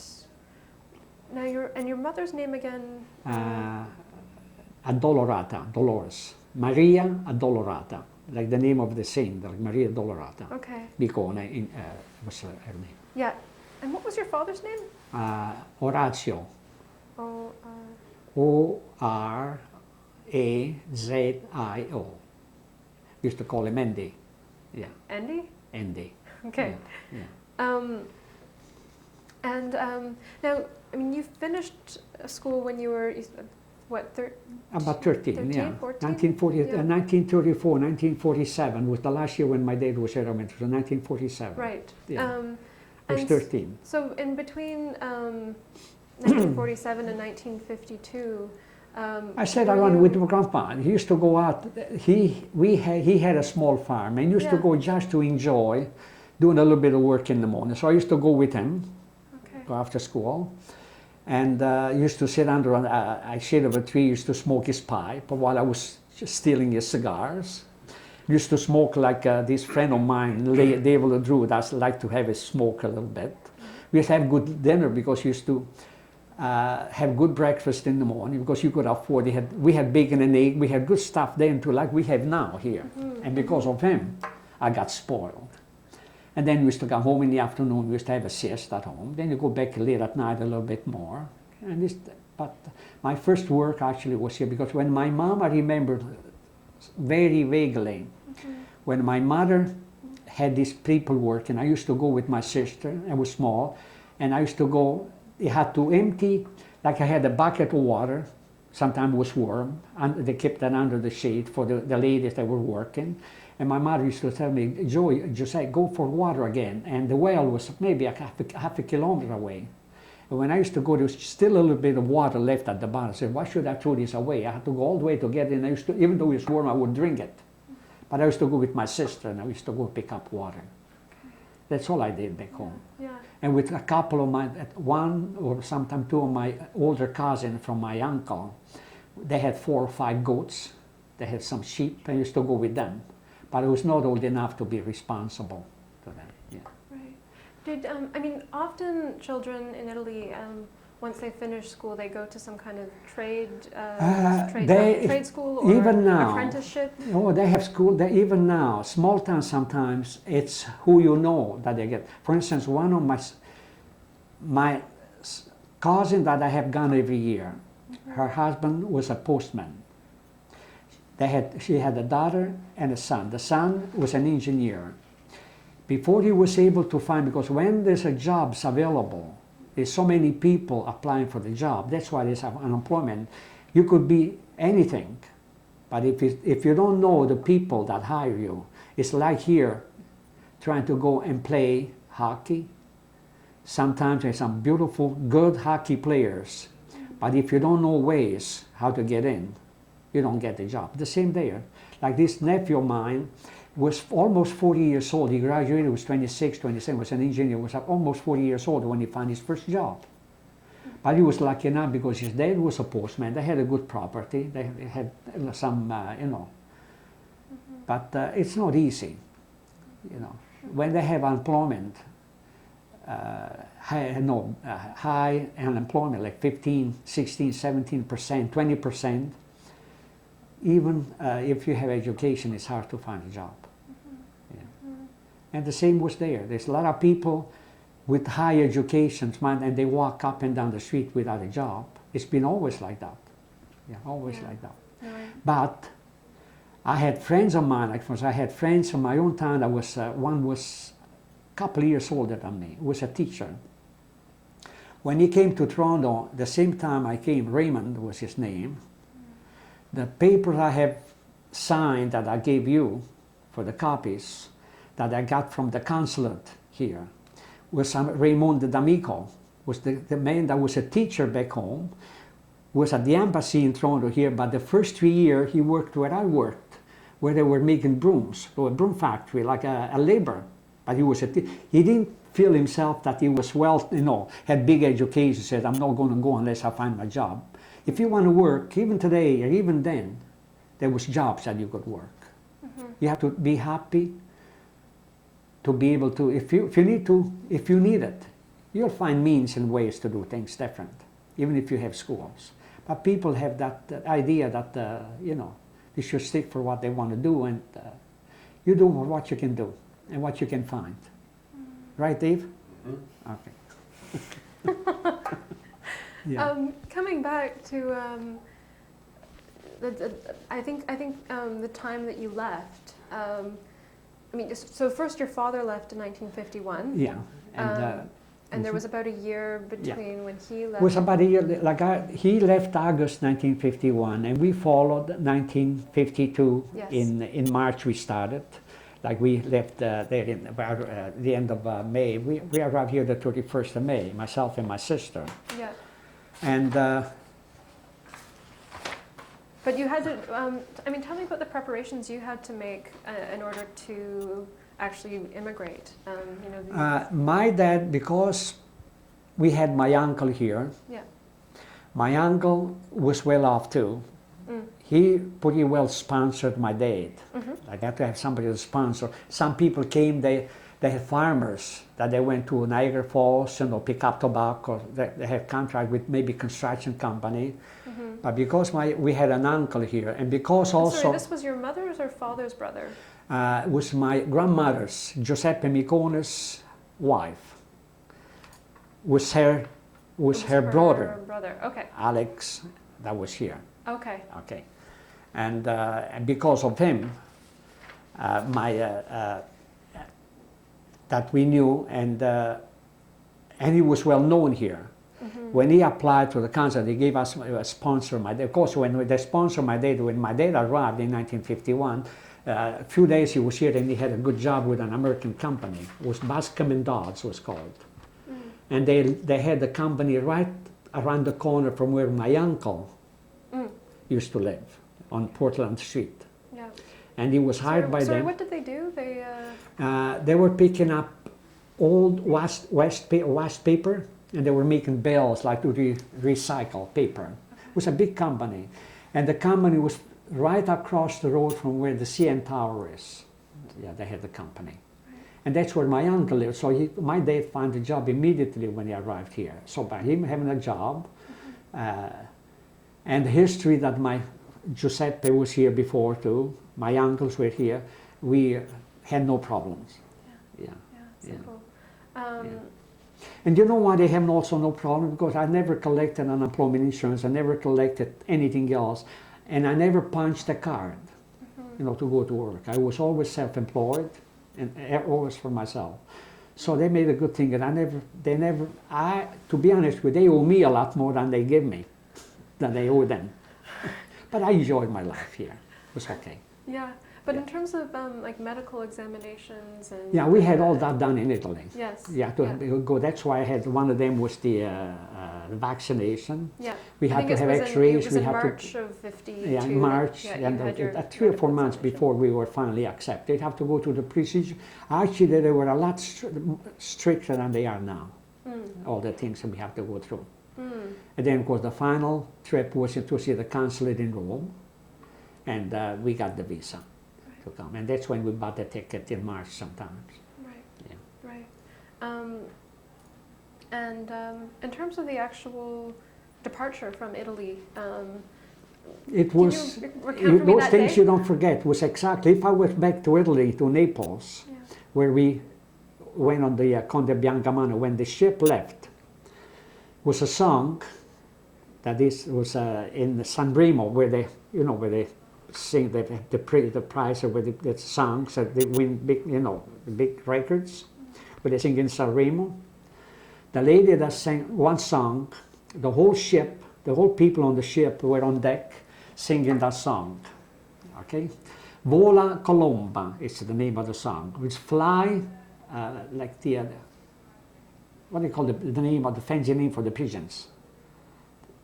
[SPEAKER 1] now your mother's name again?
[SPEAKER 2] Addolorata, Dolores. Maria Addolorata, like the name of the saint, like Maria Addolorata.
[SPEAKER 1] Okay.
[SPEAKER 2] Bicone was her name.
[SPEAKER 1] Yeah. And what was your father's name?
[SPEAKER 2] Orazio. O-R-A-Z-I-O. Used to call him Andy. Yeah.
[SPEAKER 1] Andy?
[SPEAKER 2] Andy.
[SPEAKER 1] Okay.
[SPEAKER 2] Yeah.
[SPEAKER 1] Now, I mean, you finished school when you were, what,
[SPEAKER 2] About 13,
[SPEAKER 1] 13,
[SPEAKER 2] yeah.
[SPEAKER 1] 14?
[SPEAKER 2] 1934, 1947 was the last year when my dad was here. I went to 1947.
[SPEAKER 1] Right.
[SPEAKER 2] Yeah. I was 13.
[SPEAKER 1] So in between 1947 and 1952,
[SPEAKER 2] I stayed around with my grandpa. He used to go out. He had a small farm and used to go just to enjoy doing a little bit of work in the morning. So I used to go with him, go after school, and used to sit under a shade of a tree. Used to smoke his pipe while I was just stealing his cigars. Used to smoke like this friend of mine, David Drew, that liked to have a smoke a little bit. We used to have good dinner because he used to have good breakfast in the morning because you could afford. We had bacon and egg. We had good stuff then too, like we have now here. And because of him, I got spoiled. And then we used to come home in the afternoon. We used to have a siesta at home. Then you go back late at night a little bit more. But my first work actually was here because when my mom, I remember very vaguely, when my mother had these people working, I used to go with my sister. I was small, and I used to go. They had to empty, like I had a bucket of water, sometimes it was warm, and they kept that under the shade for the ladies that were working. And my mother used to tell me, Giuseppe, go for water again. And the well was maybe half a kilometer away. And when I used to go, there was still a little bit of water left at the bottom. I said, why should I throw this away? I had to go all the way to get it. And I used to, even though it was warm, I would drink it. But I used to go with my sister, and I used to go pick up water. That's all I did back home.
[SPEAKER 1] Yeah.
[SPEAKER 2] And with a couple of one or sometimes two of my older cousins from my uncle, they had 4 or 5 goats. They had some sheep. I used to go with them. But I was not old enough to be responsible to them. Yeah.
[SPEAKER 1] Right. I mean, often children in Italy, once they finish school, they go to some kind of trade school or
[SPEAKER 2] even now,
[SPEAKER 1] apprenticeship.
[SPEAKER 2] Oh, they have school. Even now, small towns sometimes it's who you know that they get. For instance, one of my cousin that I have gone every year, her husband was a postman. She had a daughter and a son. The son was an engineer. before he was able to find, because when there's a jobs available, there's so many people applying for the job. That's why there's unemployment. You could be anything, but if you don't know the people that hire you, it's like here, trying to go and play hockey. Sometimes there's some beautiful, good hockey players, but if you don't know ways how to get in, you don't get the job. The same there. Like this nephew of mine was almost 40 years old. He graduated, was 26, 27, was an engineer, was almost 40 years old when he found his first job. But he was lucky enough because his dad was a postman. They had a good property. They had some, you know. But it's not easy, you know. When they have unemployment, high unemployment, like 15, 16, 17%, 20%, even if you have education, it's hard to find a job. Yeah. And the same was there. There's a lot of people with high education, and they walk up and down the street without a job. It's been always like that. Yeah, always like that.
[SPEAKER 1] Right.
[SPEAKER 2] But I had friends of mine, like I had friends in my own town that was, one was a couple of years older than me, was a teacher. When he came to Toronto, the same time I came, Raymond was his name, the papers I have signed that I gave you for the copies that I got from the consulate here was Raymond D'Amico, was the man that was a teacher back home, was at the embassy in Toronto here, but the first 3 years he worked where I worked, where they were making brooms, or a broom factory, like a labor. But he was he didn't feel himself that he was well, you know, had big education, said, I'm not going to go unless I find my job. If you want to work, even today or even then, there was jobs that you could work. You have to be happy to be able to, if you need it, you'll find means and ways to do things different, even if you have schools. But people have that idea that, you know, they should stick for what they want to do, and you do what you can do and what you can find. Right, Dave? Okay. Yeah.
[SPEAKER 1] Coming back to, I think the time that you left. I mean, so first your father left in 1951.
[SPEAKER 2] Yeah.
[SPEAKER 1] And there was about a year between when he left.
[SPEAKER 2] It was about a year. Like he left August 1951, and we followed 1952.
[SPEAKER 1] Yes.
[SPEAKER 2] In March we started. Like we left there in about the end of May. We arrived here the 31st of May, myself and my sister.
[SPEAKER 1] Yeah.
[SPEAKER 2] And
[SPEAKER 1] but you had to, I mean, tell me about the preparations you had to make in order to actually immigrate. You know,
[SPEAKER 2] my dad, because we had my uncle here,
[SPEAKER 1] yeah.
[SPEAKER 2] my uncle was well off too. He pretty well sponsored my dad. I got to have somebody to sponsor. Some people came, they had farmers that they went to Niagara Falls, you know, pick up tobacco. They had contract with maybe construction company. But because we had an uncle here, and because also...
[SPEAKER 1] Sorry, this was your mother's or father's brother?
[SPEAKER 2] Was my grandmother's, Giuseppe Gioia's wife. Was her brother,
[SPEAKER 1] Okay.
[SPEAKER 2] Alex, that was here.
[SPEAKER 1] Okay.
[SPEAKER 2] Okay. And because of him, that we knew, and he was well known here. When he applied to the council, they gave us a sponsor. Of course, when they sponsored my dad, when my dad arrived in 1951, a few days he was here, and he had a good job with an American company. It was Bascom and Dodds was called. And they had the company right around the corner from where my uncle used to live, on Portland Street.
[SPEAKER 1] Yeah.
[SPEAKER 2] And he was hired by them.
[SPEAKER 1] Sorry, what did they do?
[SPEAKER 2] They were picking up old waste paper, and they were making bales, like to recycle paper. It was a big company. And the company was right across the road from where the CN Tower is. Yeah, they had the company. And that's where my uncle lived. So my dad found a job immediately when he arrived here. So by him having a job, and the history that my Giuseppe was here before too, my uncles were here, we had no problems. Yeah.
[SPEAKER 1] Simple.
[SPEAKER 2] And you know why they have also no problem? Because I never collected unemployment insurance, I never collected anything else, and I never punched a card, you know, to go to work. I was always self-employed, and always for myself. So they made a good thing, and to be honest with you, they owe me a lot more than they give me, than they owe them. But I enjoyed my life here. It was okay.
[SPEAKER 1] Yeah, but
[SPEAKER 2] Yeah.
[SPEAKER 1] in terms of like medical examinations and...
[SPEAKER 2] Yeah, we had all that done in Italy.
[SPEAKER 1] Yes.
[SPEAKER 2] Yeah, to go. That's why I had one of them was the vaccination.
[SPEAKER 1] Yeah.
[SPEAKER 2] We
[SPEAKER 1] I
[SPEAKER 2] had
[SPEAKER 1] think
[SPEAKER 2] to
[SPEAKER 1] it
[SPEAKER 2] have
[SPEAKER 1] was
[SPEAKER 2] X-rays.
[SPEAKER 1] It was
[SPEAKER 2] we
[SPEAKER 1] in
[SPEAKER 2] had
[SPEAKER 1] March
[SPEAKER 2] to,
[SPEAKER 1] of 52.
[SPEAKER 2] yeah, in March,
[SPEAKER 1] Yeah, you
[SPEAKER 2] and
[SPEAKER 1] had your
[SPEAKER 2] 3 or 4 months
[SPEAKER 1] examination.
[SPEAKER 2] before we were finally accepted. You have to go to the procedure. Actually, they were a lot stricter than they are now. All the things that we have to go through. And then, of course, the final trip was to see the consulate in Rome, and we got the visa to come. And that's when we bought the ticket in March sometimes.
[SPEAKER 1] Right.
[SPEAKER 2] Yeah.
[SPEAKER 1] Right. And in terms of the actual departure from Italy,
[SPEAKER 2] It was,
[SPEAKER 1] you recount for me
[SPEAKER 2] those
[SPEAKER 1] that
[SPEAKER 2] things
[SPEAKER 1] day?
[SPEAKER 2] you don't forget was exactly, if I went back to Italy, to Naples,
[SPEAKER 1] Yeah.
[SPEAKER 2] where we went on the Conde Biancamano, when the ship left, was a song that was in San Remo, where they, where they sing the prize, or where the songs that they win big, big records, where they sing in San Remo. The lady that sang one song, the whole ship, the whole people on the ship were on deck singing that song. Okay, Vola Colomba is the name of the song, which fly like the what do you call the name of the fancy name for the pigeons?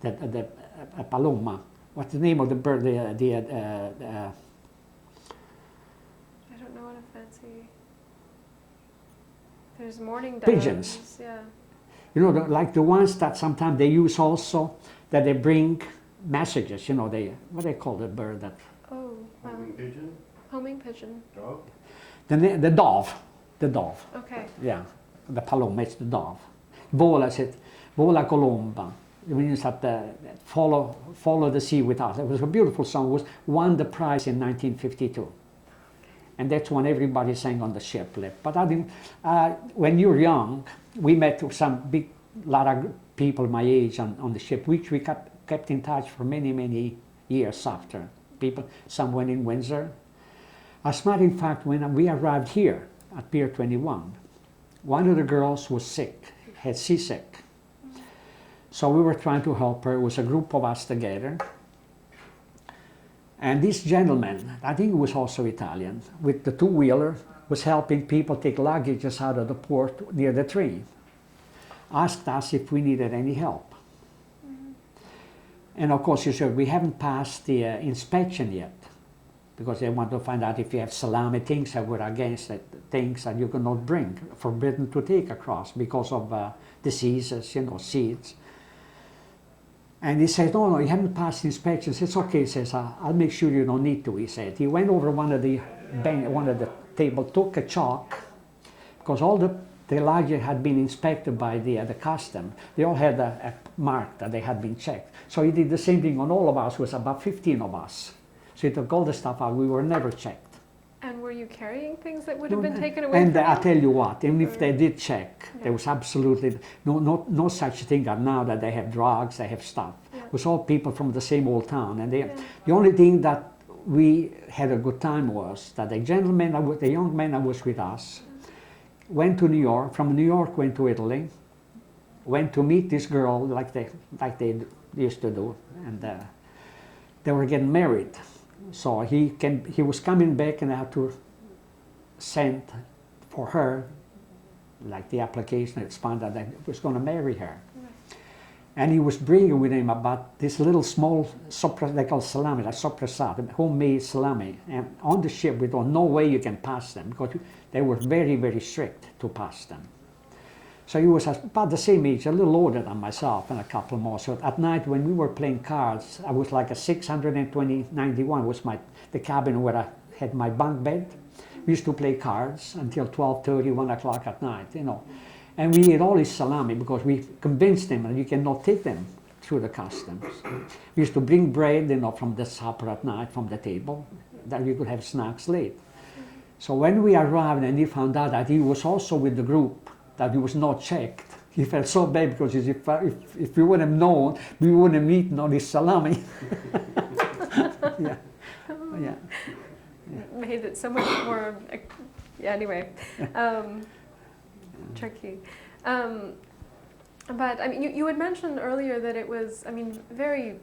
[SPEAKER 2] The paloma. What's the name of the bird?
[SPEAKER 1] I don't know what a fancy... There's mourning doves.
[SPEAKER 2] Pigeons.
[SPEAKER 1] Yeah.
[SPEAKER 2] Like the ones that sometimes they use also, that they bring messages. What they call the bird that?
[SPEAKER 1] Oh.
[SPEAKER 3] Homing pigeon?
[SPEAKER 1] Homing pigeon.
[SPEAKER 3] Dog?
[SPEAKER 2] The dove. The dove.
[SPEAKER 1] Okay.
[SPEAKER 2] Yeah, the paloma, it's the dove. Vola Colomba. It means that follow the sea with us. It was a beautiful song. It won the prize in 1952. And that's when everybody sang on the ship. But I think when you're young, we met some lot of people my age on the ship, which we kept in touch for many, many years after. Some went in Windsor. As a matter of fact, when we arrived here at Pier 21, one of the girls was sick, had seasick. So we were trying to help her. It was a group of us together. And this gentleman, I think he was also Italian, with the two-wheeler, was helping people take luggages out of the port near the train. Asked us if we needed any help. And of course, he said, we haven't passed the inspection yet, because they want to find out if you have salami, things that were against it, things that you cannot bring, forbidden to take across because of diseases, seeds. And he said, no, you haven't passed inspections. It's okay, he says, I'll make sure you don't need to, he said. He went over one of the table, took a chalk, because all the luggage had been inspected by the custom. They all had a mark that they had been checked. So he did the same thing on all of us. It was about 15 of us. So he took all the stuff out. We were never checked.
[SPEAKER 1] And were you carrying things that would have been taken away
[SPEAKER 2] and
[SPEAKER 1] from
[SPEAKER 2] I
[SPEAKER 1] you?
[SPEAKER 2] tell you what, even if they did check,
[SPEAKER 1] Yeah.
[SPEAKER 2] there was absolutely no such thing as now that they have drugs, they have stuff.
[SPEAKER 1] Yeah.
[SPEAKER 2] It was all people from the same old town. And
[SPEAKER 1] Yeah.
[SPEAKER 2] the only thing that we had a good time was that the young man that was with us went to New York, from New York went to Italy, went to meet this girl like they used to do, and they were getting married. So he was coming back, and I had to send for her, like the application, it's found that I was going to marry her. And he was bringing with him about this little small, they call salami, like soppressata, homemade salami. And on the ship, we thought, no way you can pass them, because they were very, very strict to pass them. So he was about the same age, a little older than myself, and a couple more. So at night, when we were playing cards, I was like a 691 was the cabin where I had my bunk bed. We used to play cards until 12:30, 1 o'clock at night, And we ate all his salami because we convinced him that you cannot take them through the customs. We used to bring bread, from the supper at night, from the table, that you could have snacks late. So when we arrived and he found out that he was also with the group, that he was not checked, he felt so bad, because if we would have known, we wouldn't have eaten all this salami. Yeah.
[SPEAKER 1] Made it so much more Yeah, anyway, tricky. But I mean, you had mentioned earlier that it was, I mean, very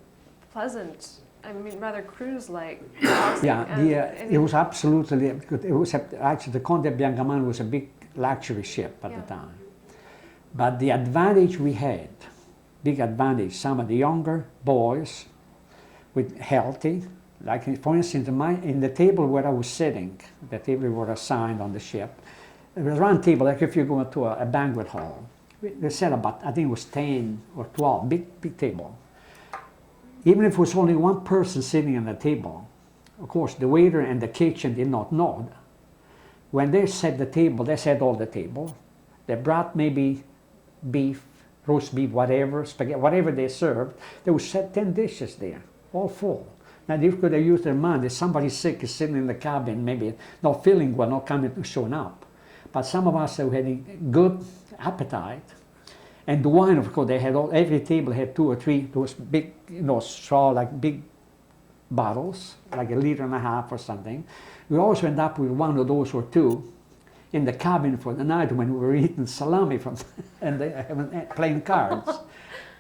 [SPEAKER 1] pleasant. I mean, rather cruise-like.
[SPEAKER 2] Yeah, it was absolutely good. It was actually the Conte Biancaman was a big luxury ship at the time. But the advantage we had, big advantage, some of the younger boys with healthy, like for instance, in the table where I was sitting, the table we were assigned on the ship, it was a round table, like if you go to a banquet hall. They said about, I think it was 10 or 12, big table. Even if it was only one person sitting at the table, of course, the waiter and the kitchen did not know. When they set the table, they set all the table. They brought maybe beef, roast beef, whatever, spaghetti, whatever they served. They would set 10 dishes there, all full. Now they could have used their mind. If somebody's sick is sitting in the cabin, maybe not feeling well, not coming, showing up. But some of us who had good appetite, and the wine, of course, they had every table had 2 or 3 those big, straw, like big bottles, like 1.5 liters or something. We also end up with 1 of those or 2 in the cabin for the night when we were eating salami from and playing cards.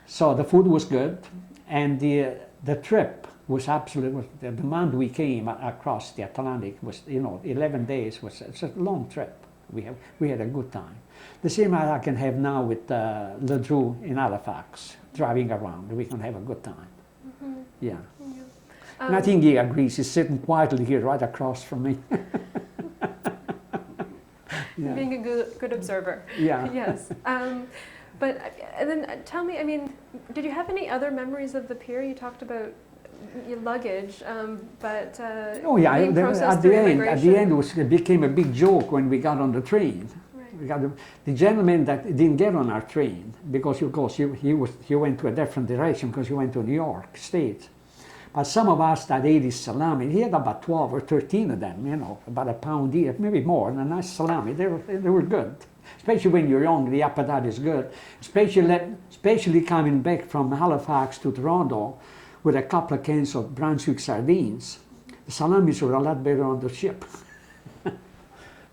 [SPEAKER 2] So the food was good, and the trip was absolutely, the month we came across the Atlantic was, 11 days was it's a long trip. We had a good time. The same as I can have now with Ledru in Halifax, driving around. We can have a good time. Mm-hmm. Yeah. And I think he agrees. He's sitting quietly here right across from me.
[SPEAKER 1] Yeah. Being a good observer.
[SPEAKER 2] Yeah.
[SPEAKER 1] Yes. But and then tell me, I mean, did you have any other memories of the pier? You talked about your luggage, but
[SPEAKER 2] oh yeah,
[SPEAKER 1] at
[SPEAKER 2] the end it became a big joke when we got on the train. Right. We got the gentleman that didn't get on our train because of course he went to a different direction because he went to New York State. But some of us that ate his salami, he had about 12 or 13 of them, about a pound each, maybe more, and a nice salami. They were good. Especially when you're young, the appetite is good. Especially coming back from Halifax to Toronto with a couple of cans of Brunswick sardines. The salamis were a lot better on the ship.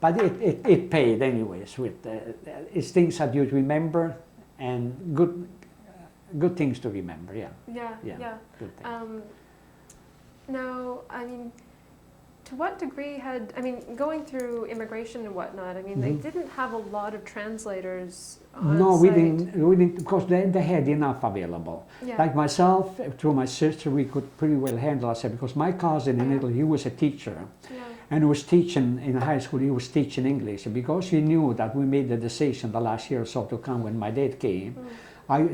[SPEAKER 2] But it paid anyways. It's things that you remember and good things to remember, yeah.
[SPEAKER 1] Yeah. Good things. Now, I mean, to what degree going through immigration and whatnot, I mean, they didn't have a lot of translators on
[SPEAKER 2] No,
[SPEAKER 1] site.
[SPEAKER 2] we didn't, because they had enough available. Yeah. Like myself, through my sister, we could pretty well handle ourselves, because my cousin in Italy, he was a teacher. Yeah. And he was teaching, in high school, he was teaching English, because he knew that we made the decision the last year or so to come when my dad came.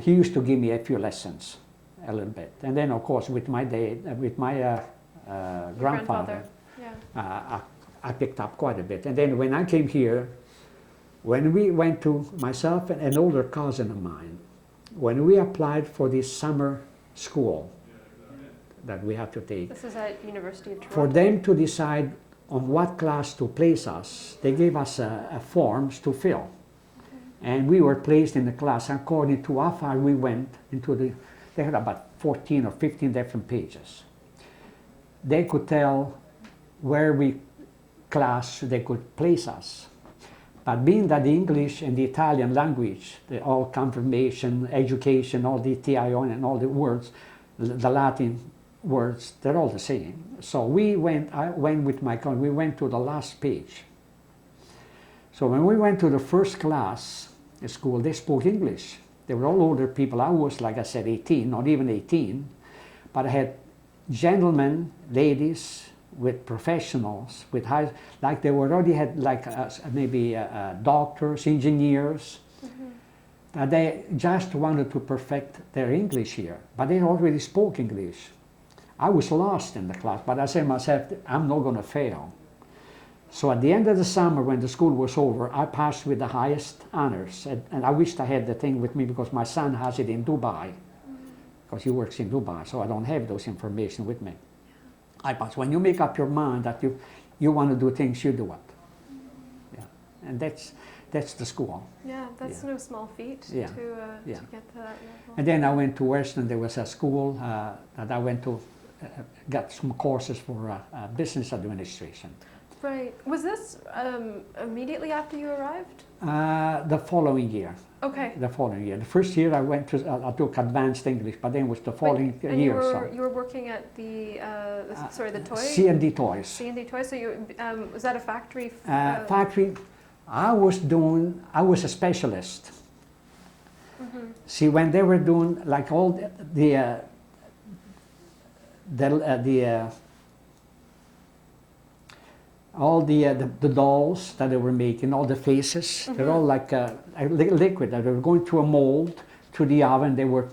[SPEAKER 2] He used to give me a few lessons, a little bit. And then, of course, with my dad, with my grandfather. I picked up quite a bit. And then when I came here, when we went to, myself and an older cousin of mine, when we applied for this summer school that we had to take.
[SPEAKER 1] This is at University of Toronto.
[SPEAKER 2] For them to decide on what class to place us, they gave us forms to fill. And we were placed in the class according to how far we went into they had about 14 or 15 different pages. They could tell where they could place us. But being that the English and the Italian language, all confirmation, education, all the TIO and all the words, the Latin words, they're all the same. So I went with my cousin, we went to the last page. So when we went to the first class at school, they spoke English. They were all older people. I was, like I said, 18, not even 18. But I had gentlemen, ladies, with professionals, like they already had maybe doctors, engineers. They just wanted to perfect their English here, but they already spoke English. I was lost in the class, but I said to myself, I'm not going to fail. So at the end of the summer, when the school was over, I passed with the highest honors, and I wished I had the thing with me, because my son has it in Dubai, because he works in Dubai, so I don't have those information with me. I pass. When you make up your mind that you want to do things, you do it. Yeah, and that's the school.
[SPEAKER 1] Yeah, that's no small feat to get to that level.
[SPEAKER 2] And then I went to Western. There was a school that I went to, got some courses for business administration.
[SPEAKER 1] Right. Was this immediately after you arrived?
[SPEAKER 2] The following year.
[SPEAKER 1] Okay.
[SPEAKER 2] The following year. The first year I took advanced English, but then it was the following
[SPEAKER 1] And
[SPEAKER 2] year.
[SPEAKER 1] you were working at the toy?
[SPEAKER 2] C&D Toys.
[SPEAKER 1] C&D Toys. So you was that a factory?
[SPEAKER 2] Factory. I was a specialist.
[SPEAKER 1] Mm-hmm.
[SPEAKER 2] See, when they were doing like all the dolls that they were making, all the faces,
[SPEAKER 1] Mm-hmm.
[SPEAKER 2] they're all like liquid. They were going through a mold, through the oven. They were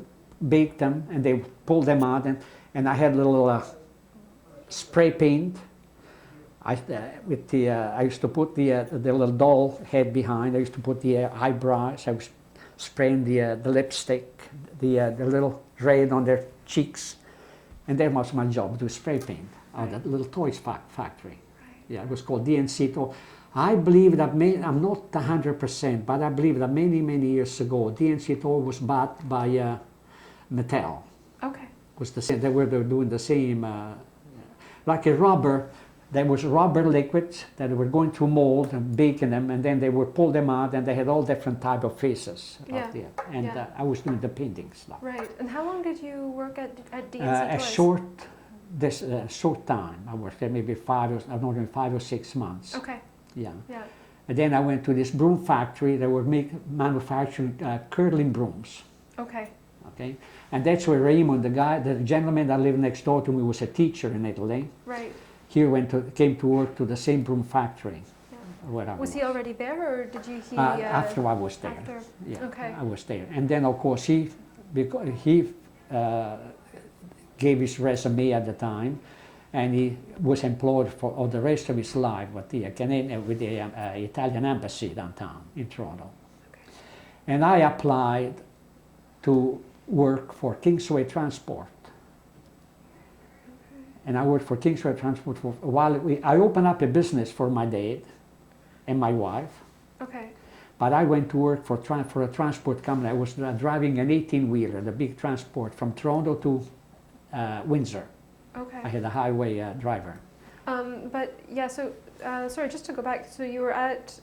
[SPEAKER 2] bake them and they pull them out, and I had little spray paint. I used to put the little doll head behind. I used to put the eyebrows. I was spraying the lipstick, the little red on their cheeks, and that was my job, to spray paint on that little toys factory. Yeah, it was called DNC Toy. I believe that, I'm not 100%, but I believe that many years ago, DNC Toy was bought by Mattel.
[SPEAKER 1] Okay.
[SPEAKER 2] It was the same, they were doing the same, like a rubber. There was rubber liquids that were going through mold and baking them, and then they would pull them out, and they had all different type of faces.
[SPEAKER 1] Yeah.
[SPEAKER 2] And I was doing the painting stuff.
[SPEAKER 1] Right. And how long did you work at DNC Toys?
[SPEAKER 2] Short time. I worked there maybe 5 or 6 months.
[SPEAKER 1] Okay.
[SPEAKER 2] Yeah.
[SPEAKER 1] Yeah.
[SPEAKER 2] And then I went to this broom factory. They were manufacturing curling brooms.
[SPEAKER 1] Okay.
[SPEAKER 2] Okay. And that's where Raymond, the gentleman that lived next door to me, was a teacher in Italy.
[SPEAKER 1] Right.
[SPEAKER 2] He came to work to the same broom factory.
[SPEAKER 1] Yeah.
[SPEAKER 2] Where I
[SPEAKER 1] Was he already there, or did you?
[SPEAKER 2] After I was there.
[SPEAKER 1] After.
[SPEAKER 2] Yeah.
[SPEAKER 1] Okay.
[SPEAKER 2] I was there, and then of course he gave his resume at the time, and he was employed for all the rest of his life with the Italian embassy downtown in Toronto.
[SPEAKER 1] Okay.
[SPEAKER 2] And I applied to work for Kingsway Transport. And I worked for Kingsway Transport for a while. I opened up a business for my dad and my wife.
[SPEAKER 1] Okay.
[SPEAKER 2] But I went to work for a transport company. I was driving an 18-wheeler, the big transport, from Toronto to Windsor.
[SPEAKER 1] Okay.
[SPEAKER 2] I had a highway driver.
[SPEAKER 1] But yeah, so sorry, just to go back. So you were at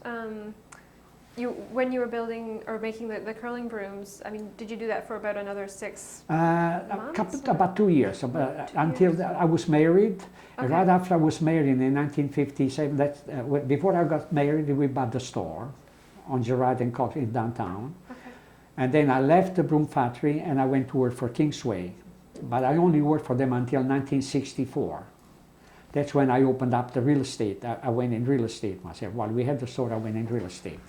[SPEAKER 1] when you were building or making the curling brooms. I mean, did you do that for about another 6 months?
[SPEAKER 2] About 2 years. Until I was married.
[SPEAKER 1] Okay.
[SPEAKER 2] Right after I was married in 1957. Before I got married, we bought the store on Gerard and Cox in downtown.
[SPEAKER 1] Okay.
[SPEAKER 2] And then I left the broom factory and I went to work for Kingsway. But I only worked for them until 1964. That's when I opened up the real estate. I went in real estate myself. While we had the store, I went in real estate.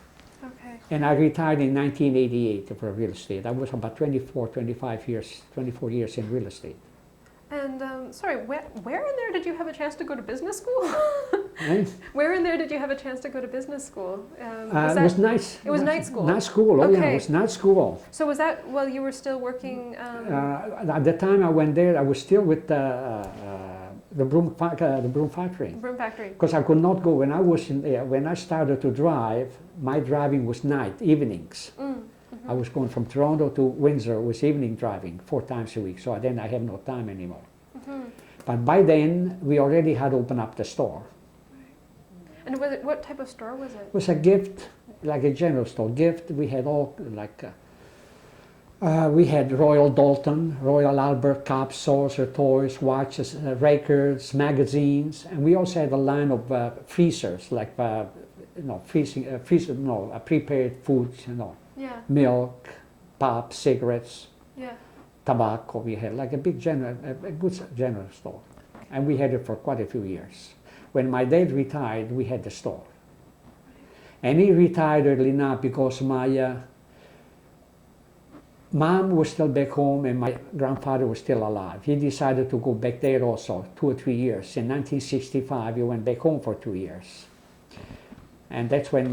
[SPEAKER 1] Okay.
[SPEAKER 2] And I retired in 1988 for real estate. I was about 24 years in real estate.
[SPEAKER 1] And sorry, where in there did you have a chance to go to business school?
[SPEAKER 2] Right?
[SPEAKER 1] Where in there did you have a chance to go to business school?
[SPEAKER 2] It was nice.
[SPEAKER 1] It was night school?
[SPEAKER 2] Night school, oh yeah,
[SPEAKER 1] Okay.
[SPEAKER 2] it was night school.
[SPEAKER 1] So was that while you were still working?
[SPEAKER 2] At the time I went there, I was still with the broom factory.
[SPEAKER 1] Broom factory.
[SPEAKER 2] Because I could not go, when I started to drive, my driving was night, evenings. I was going from Toronto to Windsor, it was evening driving 4 times a week, so then I had no time anymore. But by then, we already had opened up the store.
[SPEAKER 1] And what type of store was it?
[SPEAKER 2] It was a gift, like a general store. Gift, we had all, we had Royal Dalton, Royal Albert, cups, saucer, toys, watches, records, magazines, and we also had a line of freezers, like, prepared foods,
[SPEAKER 1] Yeah.
[SPEAKER 2] milk, pop, cigarettes,
[SPEAKER 1] Yeah.
[SPEAKER 2] tobacco. We had like a good general store, and we had it for quite a few years. When my dad retired, we had the store, and he retired early enough because my mom was still back home and my grandfather was still alive. He decided to go back there also 2 or 3 years. In 1965, he went back home for 2 years. And that's when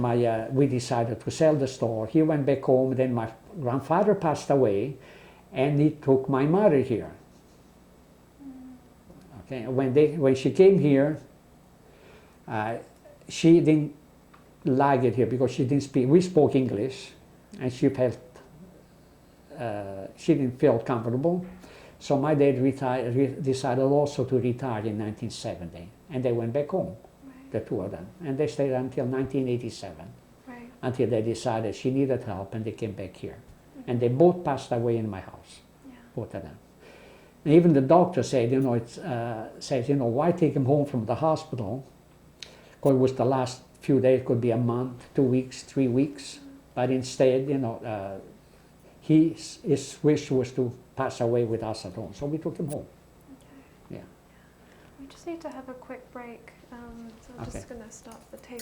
[SPEAKER 2] we decided to sell the store. He went back home, then my grandfather passed away, and he took my mother here. Okay, when she came here, she didn't like it here because she didn't speak. We spoke English, and she didn't feel comfortable. So my dad decided also to retire in 1970, and they went back home. the two of them. And they stayed until 1987,
[SPEAKER 1] Right.
[SPEAKER 2] until they decided she needed help and they came back here. And they both passed away in my house,
[SPEAKER 1] Yeah.
[SPEAKER 2] both of them. And even the doctor said, you know, says, you know, why take him home from the hospital? Because it was the last few days, could be a month, 2 weeks, 3 weeks. But instead, you know, his wish was to pass away with us at home. So we took him home.
[SPEAKER 1] Okay.
[SPEAKER 2] Yeah.
[SPEAKER 1] We just need to have a quick break, so I'm
[SPEAKER 2] Okay.
[SPEAKER 1] just going to stop the tape.